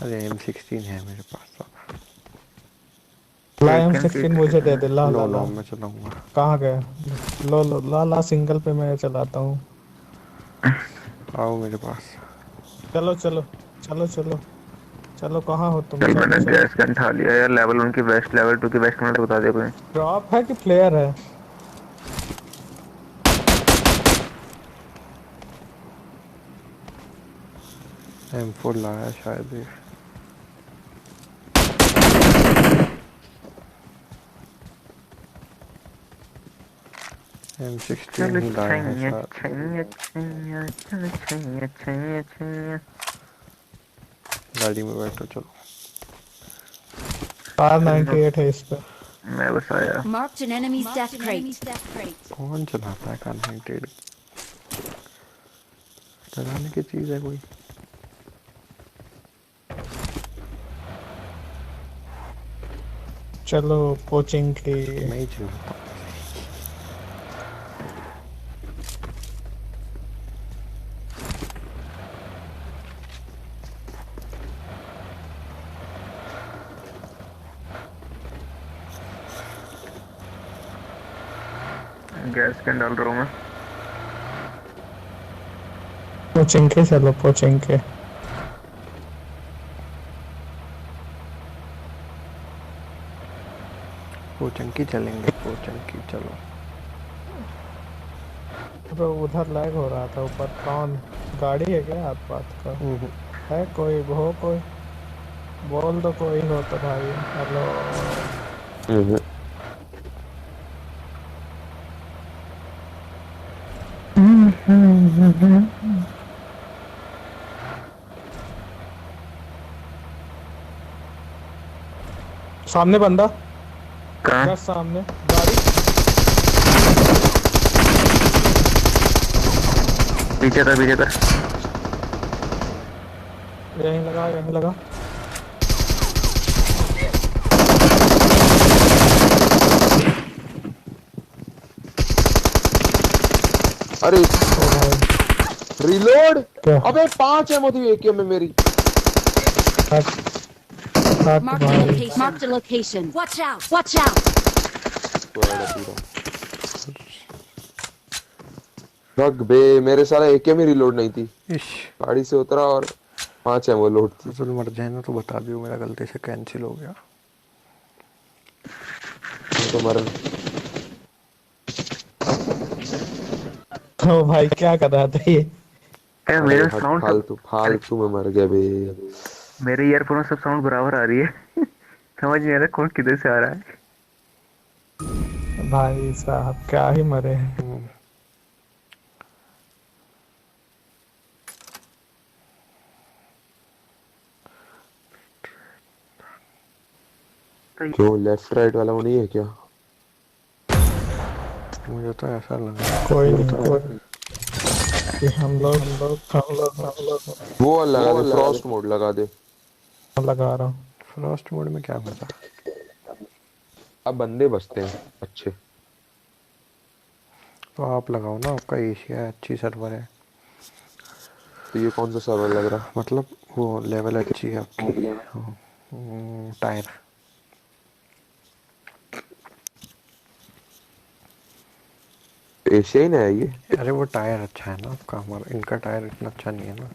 अरे M16 है मेरे पास अब। ला एक M16 मुझे दे दे। ला ला लो ला। मैं चलाऊंगा। कहाँ गया? लो लो ला ला, सिंगल पे मैं चलाता हूँ। आओ मेरे पास। चलो चलो चलो चलो चलो, कहाँ हो तुम? चल चलो मैंने चलो। गैस गन उठा लिया यार। लेवल 1 की बेस्ट, लेवल 2 की बेस्ट मैंने तो बता दिया कोई। ड्रॉप है कि प्लेयर है? M4 लाया शायद ये। M16 चलो ही लाया है छैया शायद। छैया छैया, चलो छैया छैया छैया। गाड़ी में बैठो चलो। R98 है इस पे। मैं बस आया। Marked an enemy's death crate. कौन चलाता है कनेक्टेड? चलाने की चीज है कोई? चलो कोचिंग की। नहीं चलाता। गैस गन डाल रहा हूँ मैं। कोचिंग के चलो, कोचिंग के। पोचंकी चलेंगे, पोचंकी चलो। तो उधर लैग हो रहा था ऊपर। कौन गाड़ी है क्या हाथ पाथ का? है कोई हो? कोई बोल दो कोई हो तो भाई। हेलो। सामने बंदा। कहाँ? बस सामने गाड़ी। पीछे कर, पीछे कर। यहीं लगा, यहीं लगा। अरे ओ भाई रिलोड। क्या? अबे 5 एमओ थी एक में मेरी। हट हट Marked a भाई। location. Marked a location. Watch out! Watch out! रग बे, मेरे सारा एक में रिलोड नहीं थी। इश। गाड़ी से उतरा और 5 एमओ लोड थी। असल मर जाए ना तो बता दियो, मेरा गलती से कैंसिल हो गया। तो मर। ओ भाई क्या कर रहा था ये? क्या मेरा साउंड सब, फालतू फालतू में मर गया बे। मेरे ईयरफोन में सब साउंड बराबर आ रही है। समझ नहीं आ रहा कौन किधर से आ रहा है। भाई साहब क्या ही मरे हैं। क्यों लेफ्ट राइट वाला वो नहीं है क्या? मुझे तो ऐसा लगा। कोई नहीं, कोई नहीं। कि हम लोग वो लगा दे, फ्रॉस्ट मोड लगा दे। लगा रहा हूँ। फ्रॉस्ट मोड में क्या मजा? अब बंदे बचते हैं अच्छे। तो आप लगाओ ना, आपका एशिया है, अच्छी सर्वर है। तो ये कौन सा सर्वर लग रहा? मतलब वो लेवल अच्छी है आपकी। टायर। एशिया ही ना है ये। अरे वो टायर अच्छा है ना आपका, हमारा इनका टायर इतना अच्छा नहीं है ना।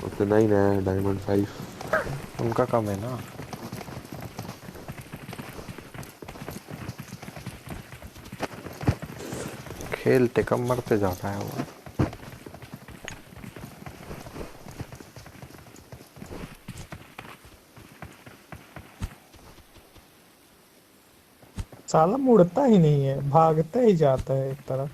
उतना ही नया है डायमंड 5। उनका कम है ना। खेलते कम मरते जाता है वो। साला मुड़ता ही नहीं है, भागते ही जाता है एक तरफ।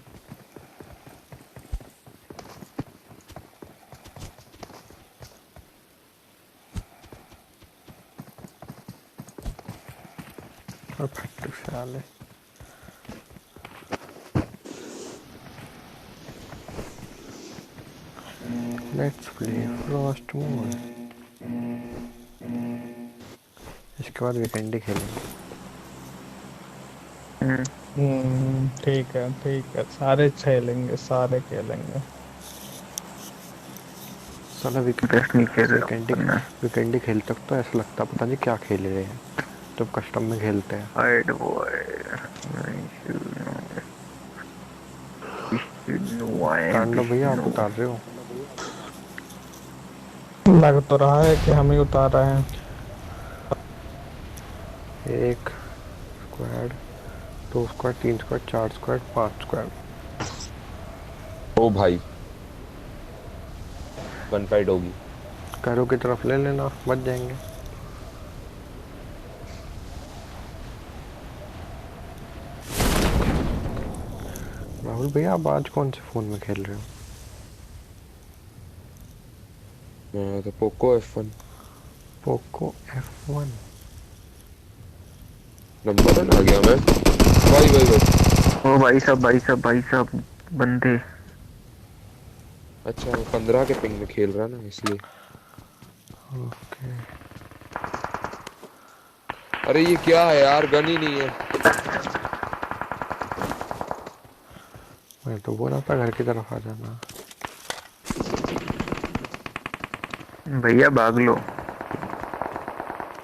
और फट्टू साले। Let's play Frost mode. इसके बाद वीकेंड ही खेलेंगे। ठीक है, सारे खेलेंगे, सारे खेलेंगे। साला इंटरेस्ट नहीं खेल रहा वीकेंड ही खेलते तो ऐसा लगता पता नहीं क्या खेल रहे हैं जब कस्टम में खेलते हैं। हाइड बॉय तांडव भैया आप उतार रहे हो। लग तो रहा है कि हम ही उतार रहे हैं। 1 squad, 2 squad, 3 squad, 4 squad, 5 squad. ओ भाई वन फाइट होगी। कैरो की तरफ ले लेना, बच जाएंगे। राहुल भैया आप आज कौन से फोन में खेल रहे हो? मैं तो Poco F1 Poco F1। Number आ गया मैं। भाई ओ भाई साहब बंदे। अच्छा मैं 15 के पिंग में खेल रहा ना इसलिए। ओके। अरे ये क्या है यार, गन ही नहीं है। मैं तो बोला था घर की तरफ आ जाना। भैया भाग लो।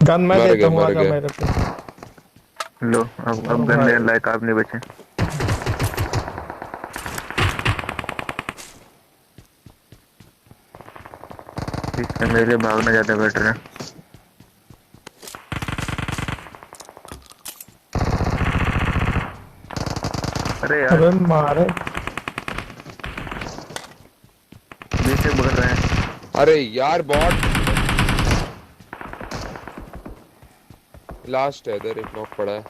गन मैं मर देता गया, हूँ, मर आजा गया। मेरे पे। लो अब गन लेने लायक आप नहीं बचे। इससे मेरे भागना ज्यादा बेटर है। अरे यार अरे मारे। नीचे बढ़ रहे हैं। अरे यार बॉट लास्ट है, इधर एक नॉक पड़ा है।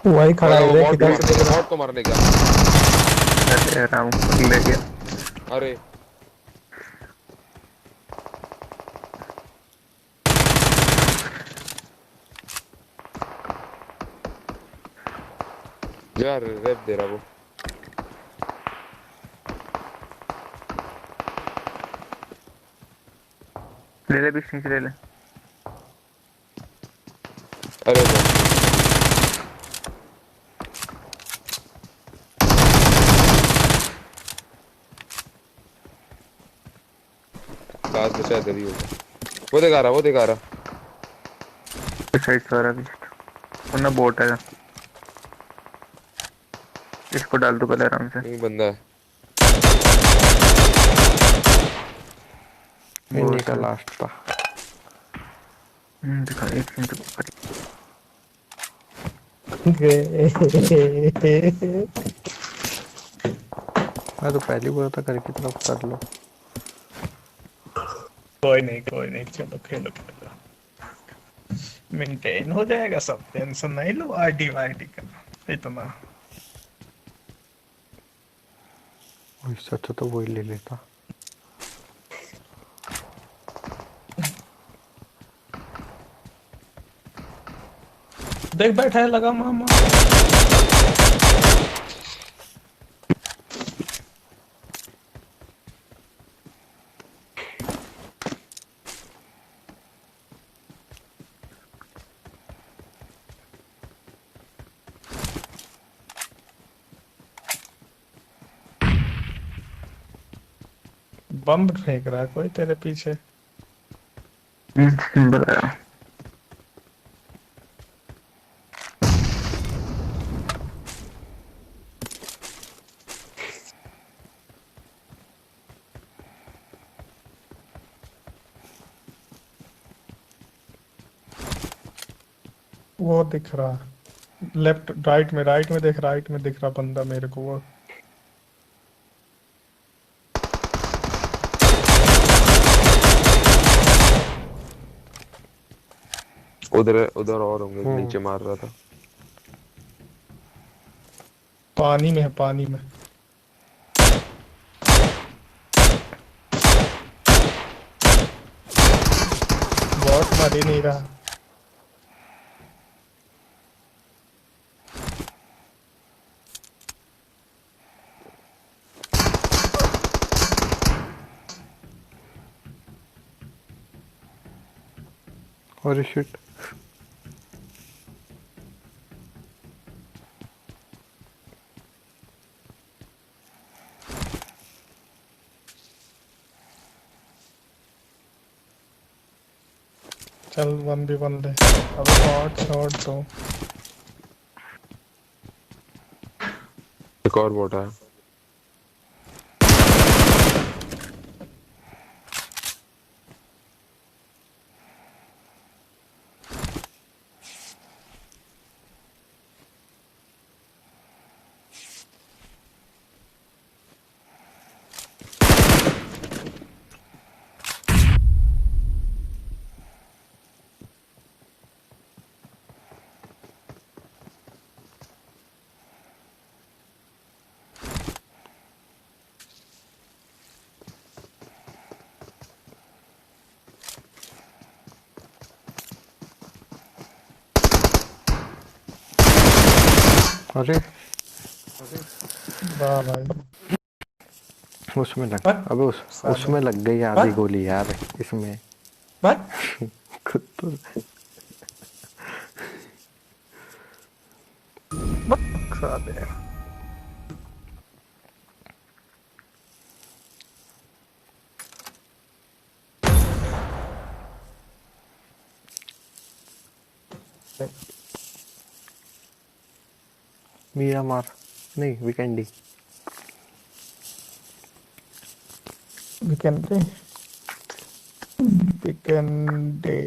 वही खड़ा है, देख बॉट इधर से देख रहा बॉट को मारने का। अरे राम ले गया। अरे यार रेप दे रहा वो। ले बीच नीचे ले ले। अरे वाह। लास्ट बचा इधर ही होगा। वो दिखा रहा साइड से आ रहा है वरना बोट है। इसको डाल दो पहले आराम से। नहीं बंदा है। इन्हीं का लास्ट था। दिखा एक मिनट। मैं तो पहले बोला था घर की तरफ कर लो। कोई नहीं, चलो खेलो। मेंटेन हो जाएगा सब, टेंशन नहीं लो। आईडी का इतना। इससे अच्छा तो वही ले लेता। देख बैठा है लगा मामा। बम फेंक रहा है कोई तेरे पीछे। सिंबल आया। वो दिख रहा लेफ्ट राइट में दिख रहा बंदा मेरे को वो। उधर उधर और होंगे, नीचे मार रहा था। पानी में है, पानी में। बॉट मर ही नहीं रहा। और शिट, चल 1v1 ले। अबे बॉट शॉट तो एक और बोट है। अरे वाह भाई। उसमें लग, बट अबे उसमें लग गई आधी गोली यार इसमें। बट खुद तो साले मीरा मार, नहीं वीकेंडी। वीकेंड डे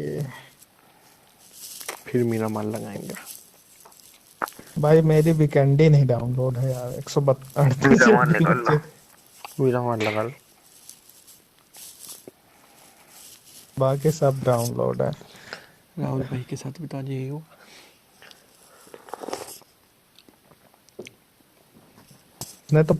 फिर मीरा मार लगाएंगे। भाई मेरी वीकेंड ही नहीं डाउनलोड है यार। 132 मीरा निकल लो। मीरा मार लगा लो। बाकी सब डाउनलोड है। राहुल भाई के साथ बिता जाइए। नहीं तो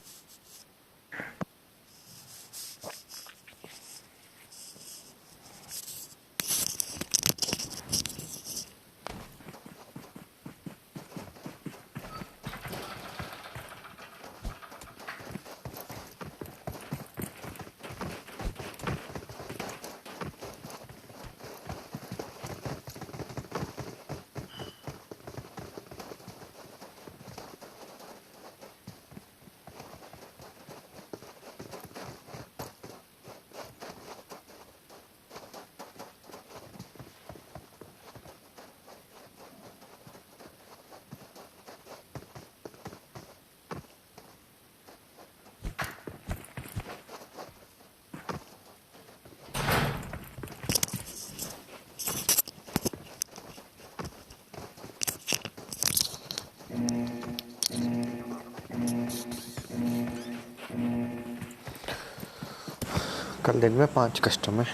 कल दिन में 5 कस्टमर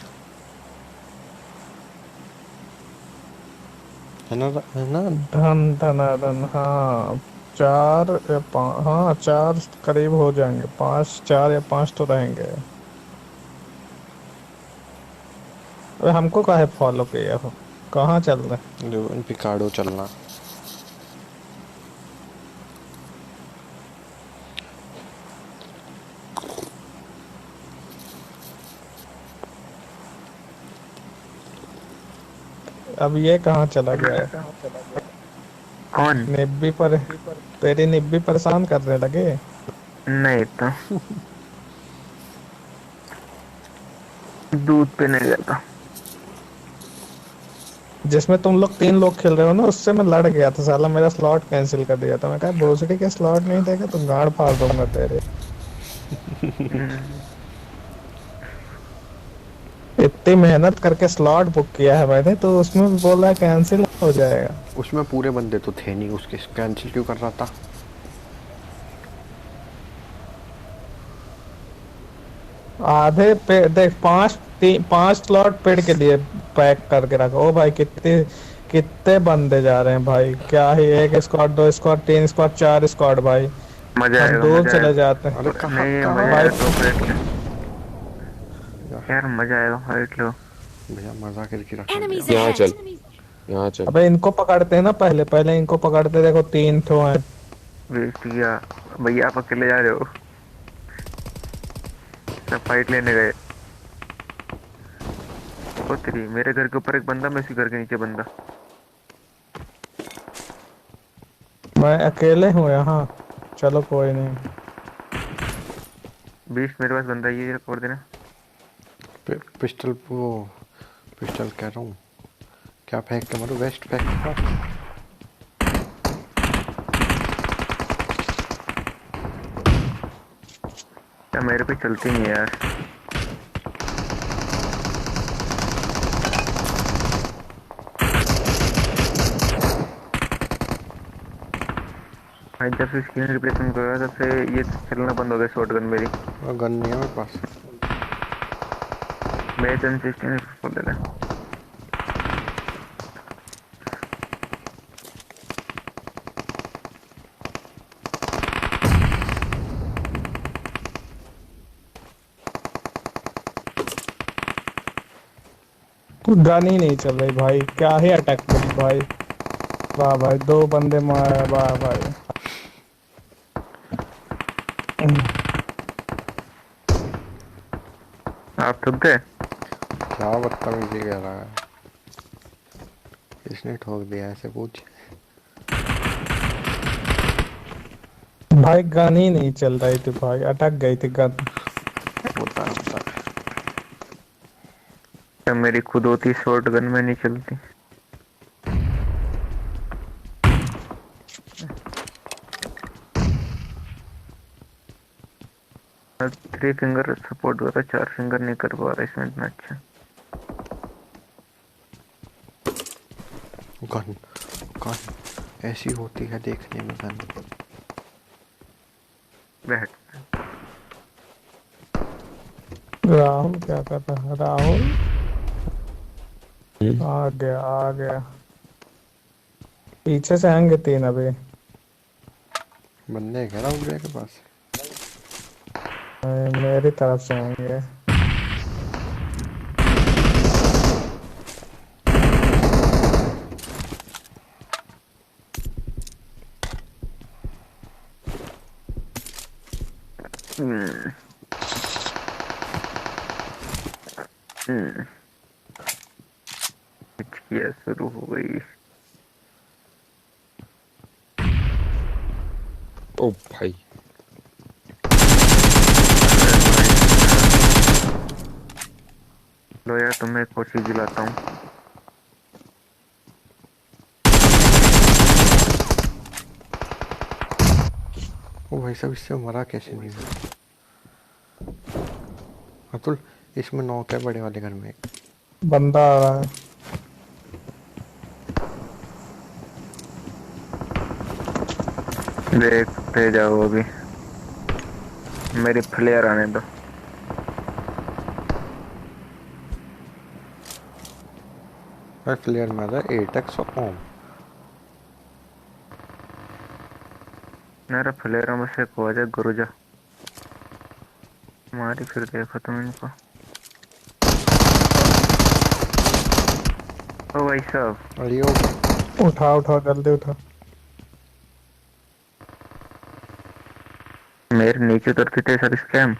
है ना, है ना। धन हाँ 4 या 5, हाँ 4 करीब हो जाएंगे। 5, 4 या 5 तो रहेंगे। अबे हमको काहे फॉलो किया हो? कहाँ चल रहे? जो पिकाडो चलना। अब ये कहाँ चला गया है? कौन? निब्बी पर तेरी निब्बी परेशान करने लगे। नहीं तो दूध पीने गया था। जिसमें तुम लोग 3 लोग खेल रहे हो ना, उससे मैं लड़ गया था। साला मेरा स्लॉट कैंसिल कर दिया था। मैं कहा भोसड़ी के स्लॉट नहीं देगा तो गाड़ फाड़ दूंगा तेरे। इतनी मेहनत करके स्लॉट बुक किया है मैंने, तो उसमें भी बोल रहा है कैंसिल हो जाएगा। उसमें पूरे बंदे तो थे नहीं, उसके कैंसिल क्यों कर रहा था? आधे पे देख, पांच स्लॉट पेड़ के लिए पैक करके रखो। ओ भाई कितने कितने बंदे जा रहे हैं भाई, क्या ही, एक स्क्वाड, दो स्क्वाड, तीन स्क्वाड, चार स्क्वाड भाई। मजा हम आएगा, दूर मजा चले आएगा। जाते हैं। अरे कहाँ नहीं, कहाँ मजा भाई? आएगा तो फाइट लो यार, मजा आएगा, फाइट लो। भैया मजा करके रखा Enemies दिया। यहाँ ahead! चल, यहाँ चल। अबे इनको पकड़ते हैं ना, पहले पहले इनको पकड़ते। देखो 3 ठो हैं। वेस्ट किया भैया, आप अकेले जा रहे हो, सब फाइट लेने गए। ओ तेरी, मेरे घर के ऊपर एक बंदा, मैं उसी घर के नीचे बंदा। मैं अकेले हूँ यहाँ। चलो कोई नहीं। 20 मेरे पास बंदा, ये रिकॉर्ड देना। पिस्टल, वो पिस्टल कह रहा हूँ, क्या फेंक के मारो? वेस्ट फेंक के मारो। क्या मेरे पे चलती नहीं है यार। भाई जब से स्क्रीन रिप्लेसमेंट कर रहा तब से ये चलना बंद हो गया शॉटगन मेरी। गन नहीं है मेरे पास। मैं जन से स्क्रीन खोल देगा। गन ही नहीं चल रही भाई, क्या ही अटैक करी भाई। वाह भाई, 2 बंदे मारे, वाह भाई। आप थक गए? क्या बदतमीजी कह रहा है? किसने ठोक दिया ऐसे पूछ? भाई गन ही नहीं चल रही थी भाई, अटक गई थी गन। होता है। जब मेरी खुद होती शॉटगन में नहीं चलती। अब 3 फिंगर सपोर्ट कर रहा, 4 फिंगर नहीं कर पा रहा इसमें इतना अच्छा। गन गन ऐसी होती है देखने में गन। बैठ। राहुल क्या कर रहा है? राहुल आ गया, आ गया। पीछे से आएंगे 3 अभी। बंदे कह रहा हूँ के पास। मेरी तरफ से आएंगे। हिचकियाँ शुरू हो गई। ओ भाई, लो यार, तुम्हें एक और चीज दिलाता हूँ। ओ भाई साहब, इससे मरा कैसे नहीं है? अतुल, इसमें नॉक है बड़े वाले घर में एक बंदा आ रहा है। देखते जाओ, अभी मेरी फ्लेयर आने दो। फ्लेयर में आता है 8x ओम। मेरा फ्लेयर में से को जाए गुरुजा मारी, फिर देखो तुम इनको। ओ भाई साहब, अरे ओ उठा उठा, जल्दी उठा। मेरे नीचे उतरते थे सर स्कैम।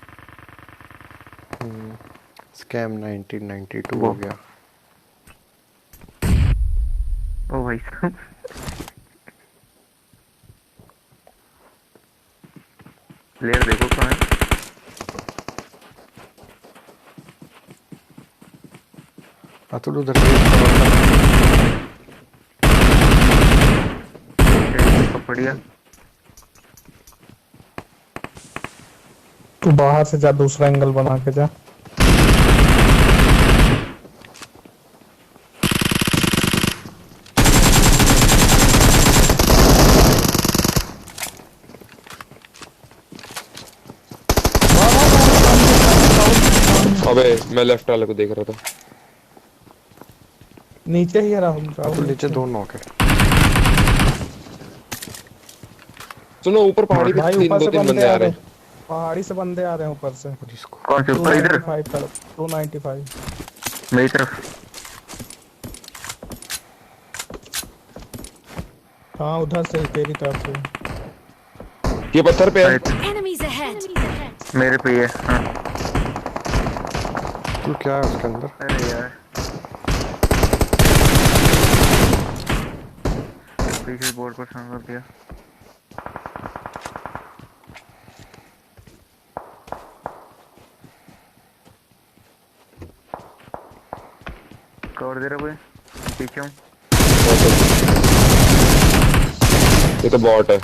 स्कैम 1992 हो गया। ओ भाई साहब, प्लेयर देखो कहाँ है। अतुल उधर बढ़िया। तू बाहर से जा, दूसरा एंगल बना के जा। अबे मैं लेफ्ट वाले को देख रहा था। नीचे ही है राहुल, तो राहुल नीचे दो नॉक है। सुनो ऊपर पहाड़ी पे भाई तीन ऊपर दो से तीन बंदे बंदे आ आ रहे रहे हैं, पहाड़ी से बंदे आ रहे हैं ऊपर से। और इसको कौन से ऊपर इधर 295 तरफ, 295। मेरी तरफ। हाँ उधर से ही, तेरी तरफ से। हैं। ये पत्थर पे है। Enemies ahead! मेरे पे ही है हाँ। तू क्या है उसके अंदर? अरे यार पीछे बोर्ड पर सामने कर दिया। कवर दे रहा कोई? पीछे हूँ। ये तो बॉट है।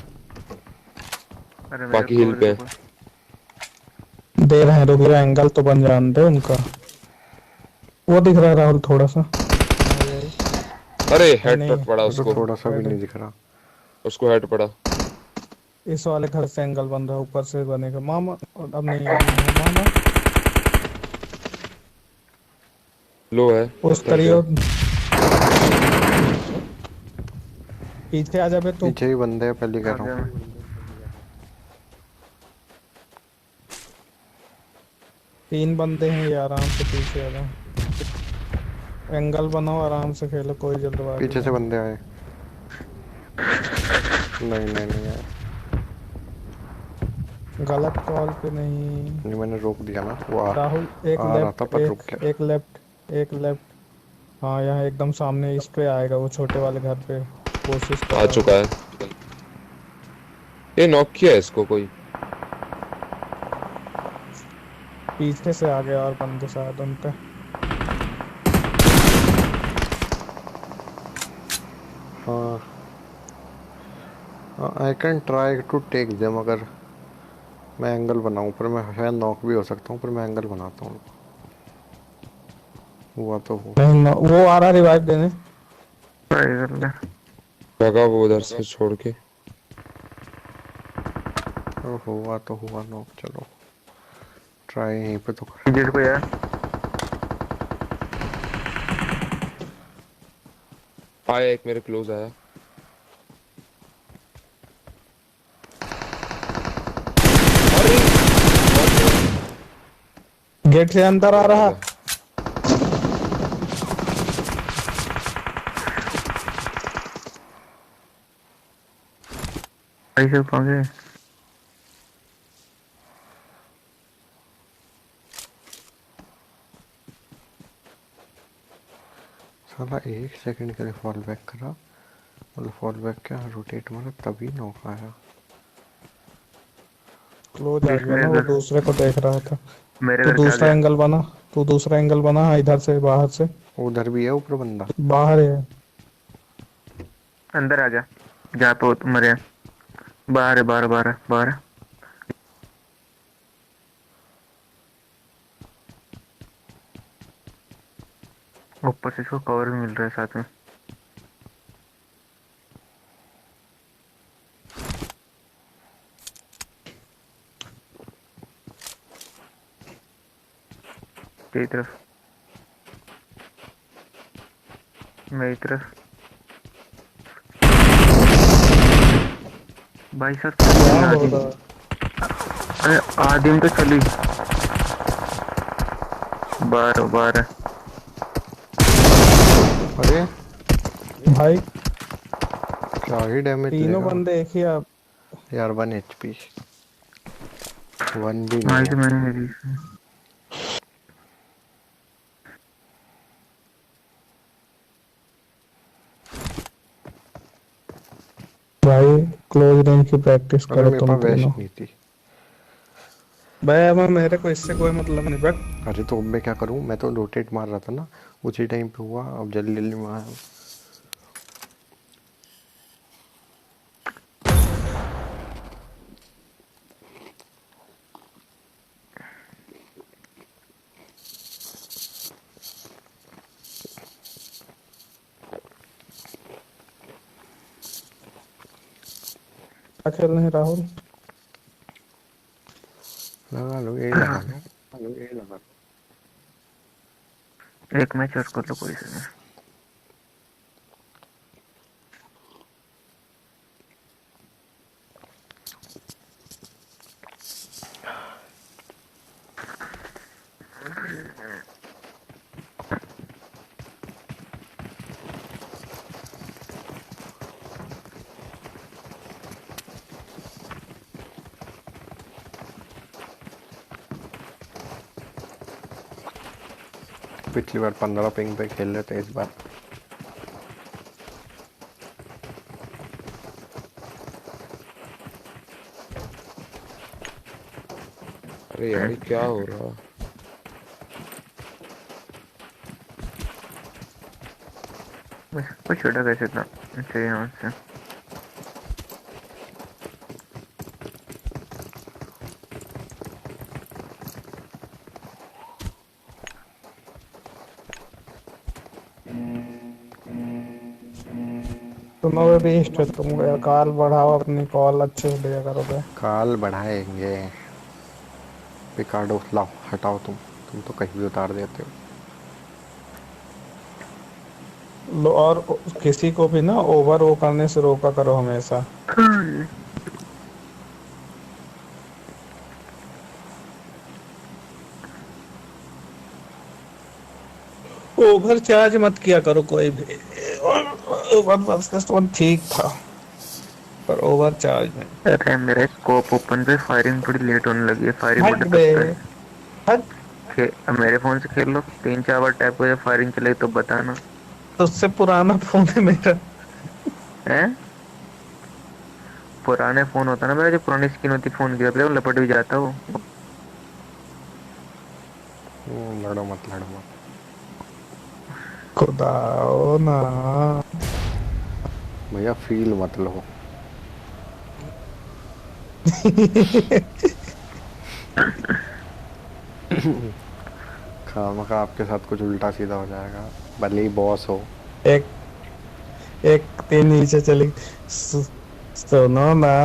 अरे बाकी मेरे हिल cover पे दे है। कोई। दे रहे हैं, रुक जा, एंगल तो बन जान दे उनका। वो दिख रहा है राहुल थोड़ा सा। अरे नहीं, हेड पड़ा मुझे उसको। थोड़ा सा भी नहीं दिख रहा। उसको हेड पड़ा। इस वाले घर से एंगल बन रहा है, ऊपर से बनेगा मामा। अब नहीं है मामा। लो है उस पत्थर तरियो पे। पीछे आ जाबे तू। पीछे ही बंदे हैं, पहले कह आ रहा गया हूँ। मैं। तीन बंदे हैं ये, आराम से पीछे आ जाओ। एंगल बनाओ, आराम से खेलो, कोई जल्दबाजी पीछे से नहीं। बंदे आए। नहीं नहीं नहीं आए। गलत कॉल पे नहीं। नहीं मैंने रोक दिया ना, वो राहुल एक आ रहा था लेफ्ट, पर रुक एक गया। एक लेफ्ट, एक लेफ्ट। हाँ यहाँ एकदम सामने इस पे आएगा, वो छोटे वाले घर पे। कोशिश कर आ रहा चुका है। ये नॉक किया है इसको कोई। पीछे से आ गया और बंदे शायद उन पे। हाँ I can try to take them. अगर मैं एंगल बनाऊं, पर मैं शायद नॉक भी हो सकता हूँ, पर मैं एंगल बनाता हूँ। हुआ तो हो। नहीं वो आ रहा रिवाइव देने। ट्राई कर ले। भगा वो उधर से छोड़ के। और हुआ तो हुआ नॉक। चलो ट्राई यहीं पे तो कर। जिसको यार आया एक मेरे क्लोज आया। गेट से अंदर आ रहा। ऐसे कौन गए? साला 1 सेकंड के लिए फॉल बैक करा, मतलब फॉल बैक क्या रोटेट मारा, तभी नॉक आया। क्लोज आ गया ना, वो दूसरे को देख रहा था। मेरे तू घर के दूसरा आगे। एंगल बना, तू दूसरा एंगल बना। हाँ, इधर से, बाहर से। उधर भी है ऊपर बंदा। बाहर है। अंदर आ जा जहाँ पे तुम मरे। बाहर है, बाहर बाहर है, बाहर है। ऊपर से इसको कवर भी मिल रहा है साथ में। तेरी तरफ, मेरी तरफ। भाई साहब क्या हो आदमी, रहा है? अरे आदिम तो चली। बाहर बाहर है। अरे भाई क्या ही डैमेज तीनों लेगा बंदे एक ही यार। 1 HP, 1 भी हाँ नहीं तो है। मैंने मेरी भाई क्लोज रेंज की प्रैक्टिस अगर करो मेरे तुम पास तीनों। वेस्ट नहीं थी। भाई अब मेरे को इससे कोई मतलब नहीं बट। अरे तो अब मैं क्या करूं, मैं तो रोटेट मार रहा था ना, उसी टाइम पे हुआ। अब जल्दी जल्दी में आया। क्या खेल रहे हैं राहुल? लगा लो, यही लगा लो। एक मैच और कर लो कोई से। पिछली बार 15 पिंग पे खेल लेते इस बार। अरे यार ये क्या हो रहा? कुछ छोटा कैसे था? अच्छा यहाँ से सुनो बे बीस्ट, तुम कॉल बढ़ाओ, अपनी कॉल अच्छे से लिया करो बे। काल बढ़ाएंगे। पिकाडो लाओ, हटाओ तुम तो कहीं भी उतार देते हो। और किसी को भी ना ओवर वो करने से रोका करो हमेशा। ओवर चार्ज मत किया करो कोई भी। ओवर वर्सेस वन ठीक था, पर ओवर चार्ज में अरे मेरे स्कोप ओपन पे फायरिंग थोड़ी लेट होने लगी है। फायरिंग हट बटन बे, दबता है। हट। मेरे फोन से खेल लो, 3-4 बार टैप हो जाए फायरिंग चले तो बताना। उससे पुराना फोन है मेरा। हैं? पुराने फोन होता ना मेरा, जो पुरानी स्क्रीन होती फोन की, वो लपट भी जाता वो। लड़ो मत। खुदा ओ ना। भैया फील मत लो। खामखा आपके साथ कुछ उल्टा सीधा हो जाएगा, भले ही बॉस हो। एक एक तीन नीचे चली। सुनो ना,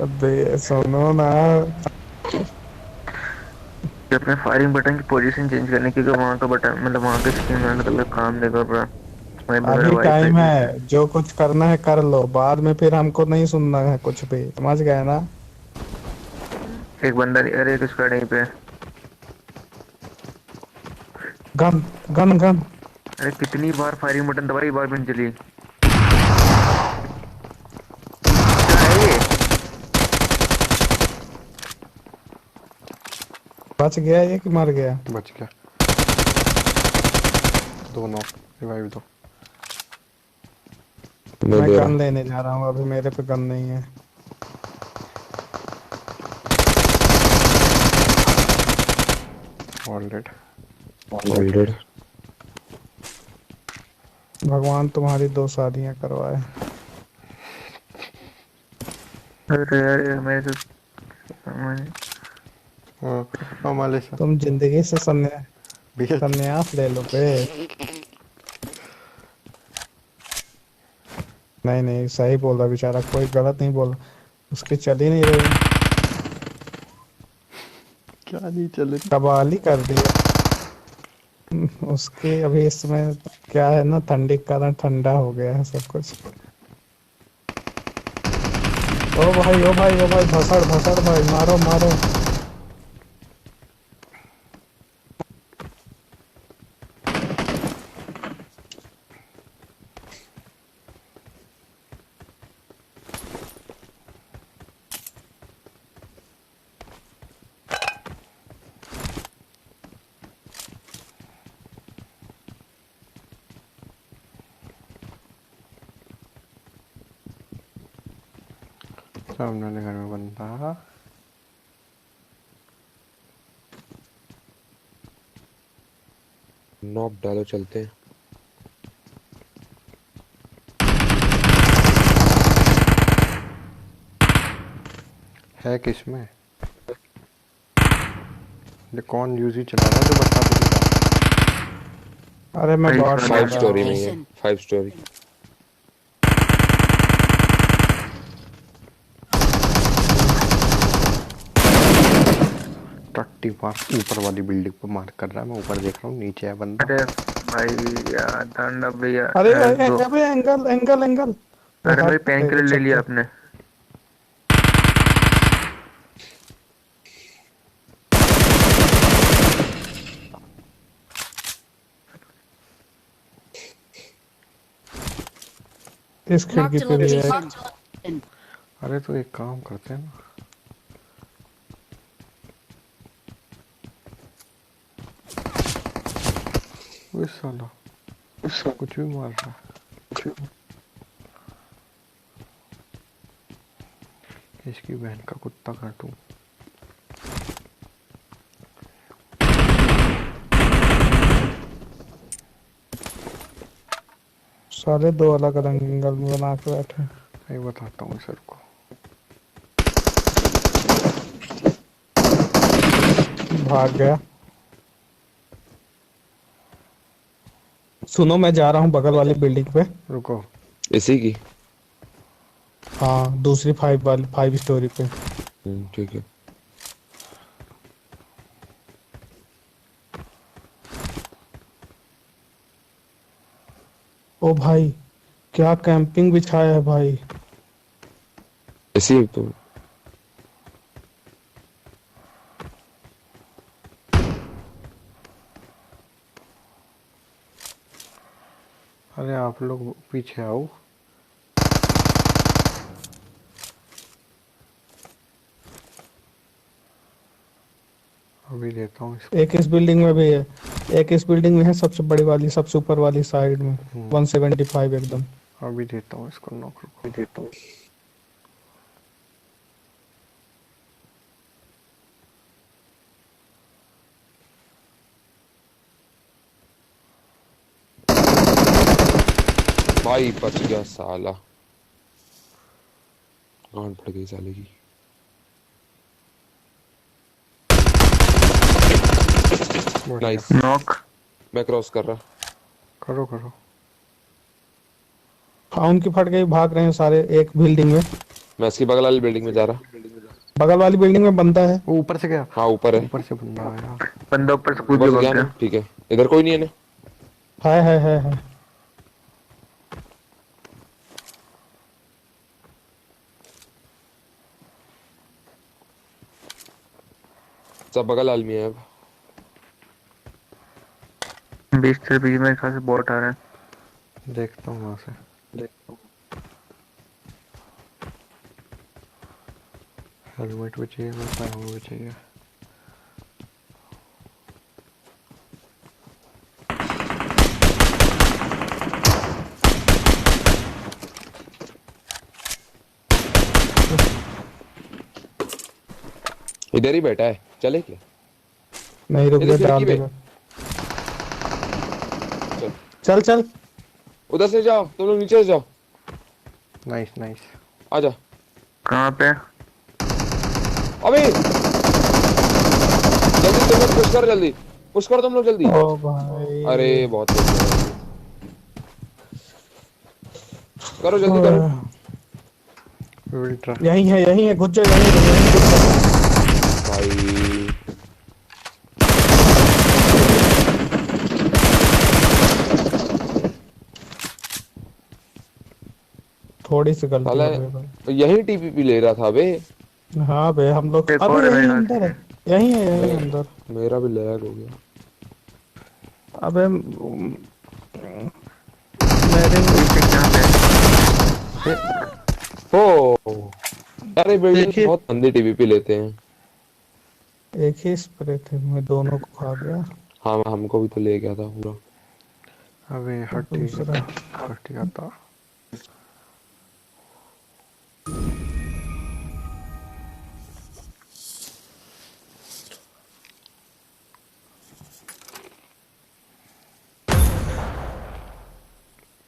अबे सुनो ना। अपने फायरिंग बटन की पोजीशन चेंज करने की, वहाँ का बटन मतलब वहाँ के स्क्रीन में तो काम नहीं कर रहा। अभी टाइम है, जो कुछ करना है कर लो, बाद में फिर हमको नहीं सुनना है कुछ भी, समझ गए ना? एक बंदा, अरे एक स्क्वाड यहीं पे। Gun gun gun. अरे कितनी बार फायरिंग बटन दबाई, बार भी नहीं चली। क्या है ये? बच गया ये कि मर गया? बच गया। दोनों रिवाइव दो। मैं गन लेने जा रहा हूँ, अभी मेरे पे गन नहीं है। ऑलरेडी भगवान तुम्हारी 2 शादियां करवाए। अरे अरे मेरे से हमारे साथ तुम जिंदगी से भैया संन्यास ले लो बे। नहीं नहीं, सही बोल रहा बेचारा, कोई गलत नहीं बोल। उसकी चल ही नहीं रही, क्या नहीं चले। कबाली कर दी उसके। अभी इसमें क्या है ना, ठंडी के कारण ठंडा हो गया है सब कुछ। ओ भाई ओ भाई ओ भाई, भसड़ भसड़ भाई, मारो मारो। सामने वाले घर में बंदा नॉक डालो, चलते हैं। है किसमें? ये कौन यूजी चला रहा है जो बता दो। अरे मैं बॉट 5 स्टोरी में है, 5 स्टोरी। टक 30 पास ऊपर वाली बिल्डिंग पे मार्क कर रहा है, मैं ऊपर देख रहा हूँ, नीचे है बंदा। अरे भाई यार तांडव भैया, अरे भाई दो। अबे एंगल एंगल एंगल। वो अरे भाई हट पेन तेरे किलर ले लिया चक्कर। आपने। इस खिड़की Marked a पे भी है। location. अरे तो एक काम करते हैं ना, वो साला कुछ भी मार रहा है, इसकी बहन का कुत्ता काटूं। सारे दो अलग अलग एंगल में बना के बैठे हैं। मैं बताता हूँ सर को। भाग गया। सुनो मैं जा रहा हूँ बगल वाली बिल्डिंग पे। रुको, इसी की। हाँ दूसरी 5 स्टोरी पे। ठीक है। ओ भाई क्या कैंपिंग बिछाया है भाई। इसी तो। अरे आप लोग पीछे आओ। अभी देता हूँ इसको। एक इस बिल्डिंग में भी है, एक इस बिल्डिंग में है सबसे बड़ी वाली, सबसे ऊपर वाली साइड में 175 एकदम। अभी देता हूँ इसको नॉक, रुको देता हूँ। भाई बच गया साला। गांड पड़ गई साले की। नाइस। नॉक। मैं क्रॉस कर रहा। करो करो। हाँ उनकी फट गई, भाग रहे हैं सारे एक बिल्डिंग में। मैं इसकी बगल वाली बिल्डिंग में जा रहा। बगल वाली बिल्डिंग में बंदा है। वो ऊपर से गया, हाँ ऊपर है। ऊपर से बंदा आया। बंदा ऊपर से कूद ऊपर के से भाग गया गया। ना, ठीक है। इधर कोई नहीं है ना। है। सब बगल आदमी है अब। 20 मेरे ख्याल से बॉट आ रहा है। देखता हूँ वहां से। हेलमेट भी चाहिए, मेरे पास वो भी चाहिए। इधर ही बैठा है, चले क्या? नहीं रुक इधर जा, डाल खिड़की पे। देगा। चल चल। उधर से जाओ, तुम लोग नीचे से जाओ। Nice nice. आजा। कहाँ पे? अबे जल्दी तुम लोग पुश कर, जल्दी पुश करो तुम लोग जल्दी। ओ भाई अरे बहुत तेज है। करो जल्दी करो। विल्ट्रा यही है घुस जा, यही घुस जा। भाई थोड़ी सी गलती साला हो गई भाई। यही टीपीपी ले रहा था बे। हाँ बे हम लोग एक अबे और है यही मेरे अंदर है, यही अंदर। मेरा भी लैग हो गया। अबे मेरे पीछे कहाँ पे? ओ अरे बिल्डिंग देखिए। बहुत गंदी टीपीपी लेते हैं। एक ही स्प्रे थे, मैं दोनों को खा गया। हाँ हमको भी तो ले गया था पूरा। अबे हट दूसरा गया था।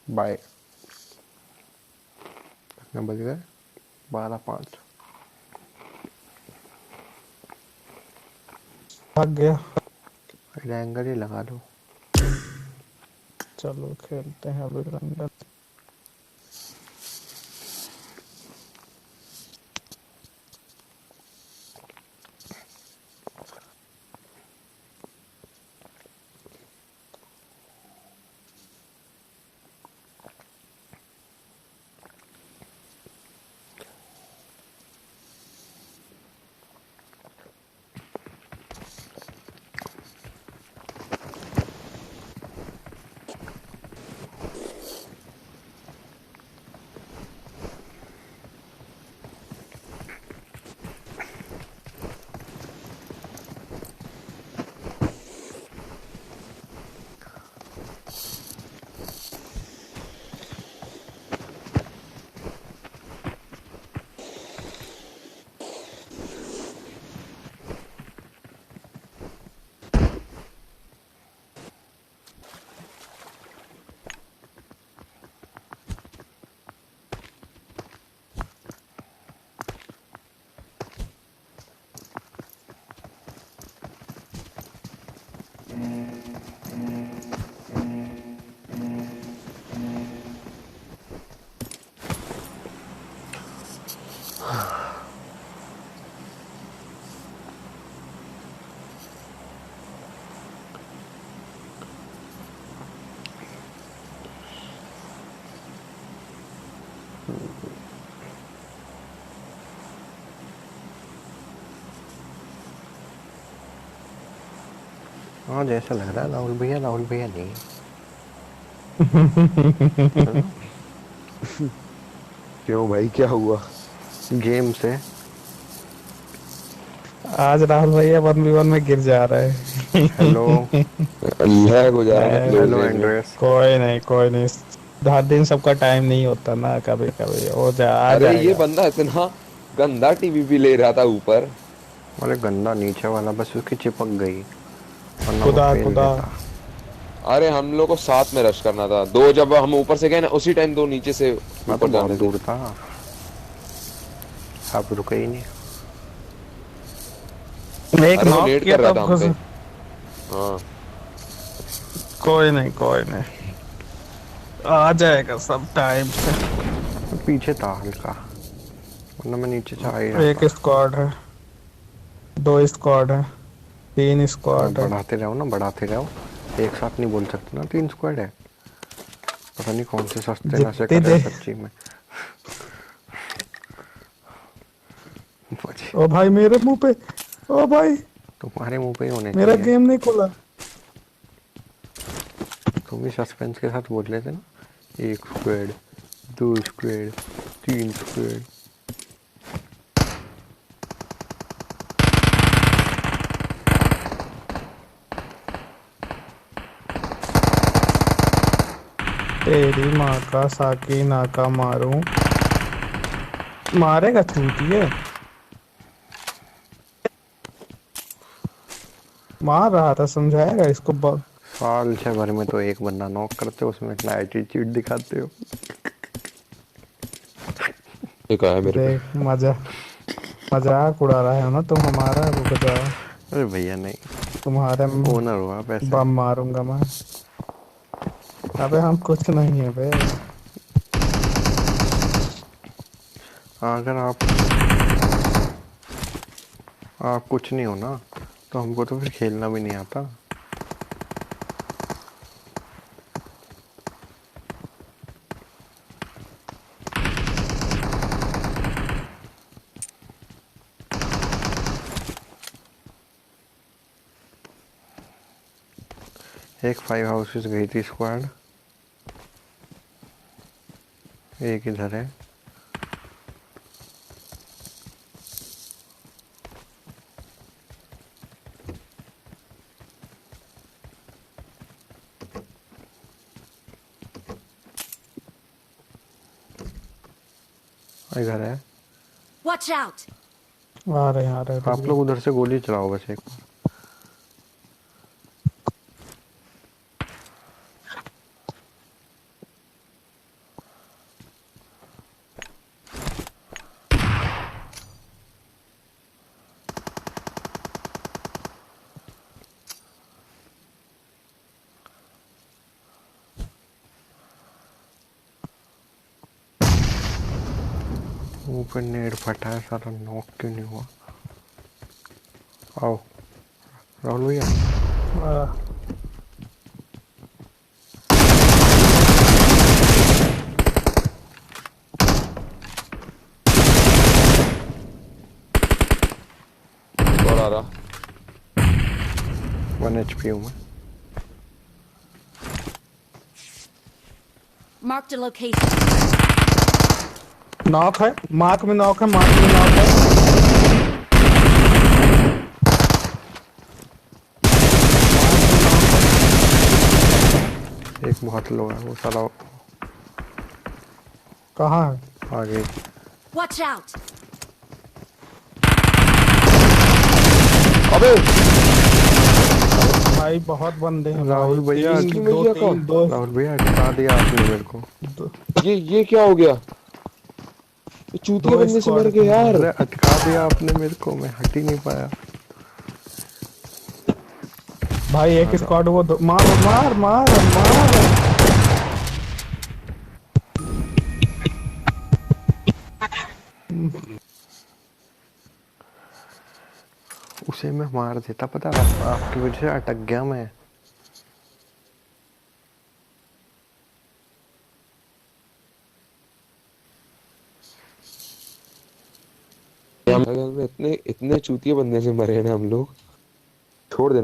बाय। कितने बज गए? 12:05। भाग गया। एंगल ही लगा दो। चलो खेलते हैं अभी रंगत। हाँ जैसा लग रहा है राहुल भैया नहीं है। क्यों भाई, क्या हुआ? गेम से आज राहुल भैया 1v1 में गिर जा रहे हैं। हेलो लैग हो जा रहा है हेलो क्लोज रेंज में। एंड्रेस। कोई नहीं हर दिन सबका टाइम नहीं होता ना, कभी कभी आ अरे ये जाएगा। बंदा इतना गंदा टीवी भी ले रहा था ऊपर। अरे गंदा नीचे वाला बस उसकी चिपक गई वरना वो खुदा फेल खुदा देता। अरे हम लोग को साथ में रश करना था, दो जब हम ऊपर से गए ना उसी टाइम दो नीचे से मैं तो ऊपर बहुत जाने थे। दूर था आप रुके ही नहीं। एक अरे वो नॉक लेट किया कर रहा तब था हम पे। घुस। हाँ कोई नहीं आ जाएगा सब टाइम से। मैं पीछे था हल्का वरना मैं नीचे से आ ही रहा एक था। स्क्वाड है, 2 स्क्वाड है, 3 स्क्वाड है। बढ़ाते रहो एक साथ नहीं बोल सकते ना 3 स्क्वाड है। पता नहीं कौन से सस्ते नशे जितनी कर रहे हैं दे- सच्ची में। बचे। ओ भाई मेरे मुंह पे, ओ भाई तुम्हारे मुंह पे ही होने मेरा चाहिए। गेम नहीं खुला। तुम भी सस्पेंस के साथ बोल रहे थे ना 1 स्क्वाड 2 स्क्वाड 3 स्क्वाड। तेरी माँ का साकी नाका मारूं। मारेगा चूतिए, मार रहा था, समझाएगा इसको साल 6 भर में तो एक बंदा नॉक करते हो उसमें इतना एटीट्यूड दिखाते हो। एक आया मेरे पे। देख मजाक उड़ा रहा है ना तुम हमारा, रुक जाओ। अरे भैया नहीं तुम्हारे ओनर हो आप ऐसे। बम मारूंगा मैं। अबे हम कुछ नहीं है बे। अगर आप कुछ नहीं हो ना तो हमको तो फिर खेलना भी नहीं आता। एक 5 हाउसेस गई थी स्क्वाड, एक इधर है। इधर है। Watch out! आ रहे आप लोग उधर से गोली चलाओ बस एक बार। ऊपर नेट फटा है सारा, नॉक क्यों नहीं हुआ? आओ राहुल भैया। और आ रहा 1 HP हूँ मैं। Marked a location. नॉक है, मार्क में नॉक है, मार्क में नॉक है। एक बहुत लो है वो साला कहाँ है? आगे। Watch out! अबे भाई बहुत बंदे हैं राहुल भाई, भैया, तीन, भैया दो, का? तीन, दो, राहुल भैया हटा दिया आपने मेरे को। ये क्या हो गया? ये चूतिया बंदे से मर गए यार। अरे अटका दिया आपने मेरे को, मैं हट ही नहीं पाया। भाई एक स्क्वाड वो मार मार मार मार। उसे मैं मार देता, पता आपकी वजह से अटक गया मैं। इतने इतने चूतिए बंदे से मरे हैं ना हम लोग, छोड़ देना।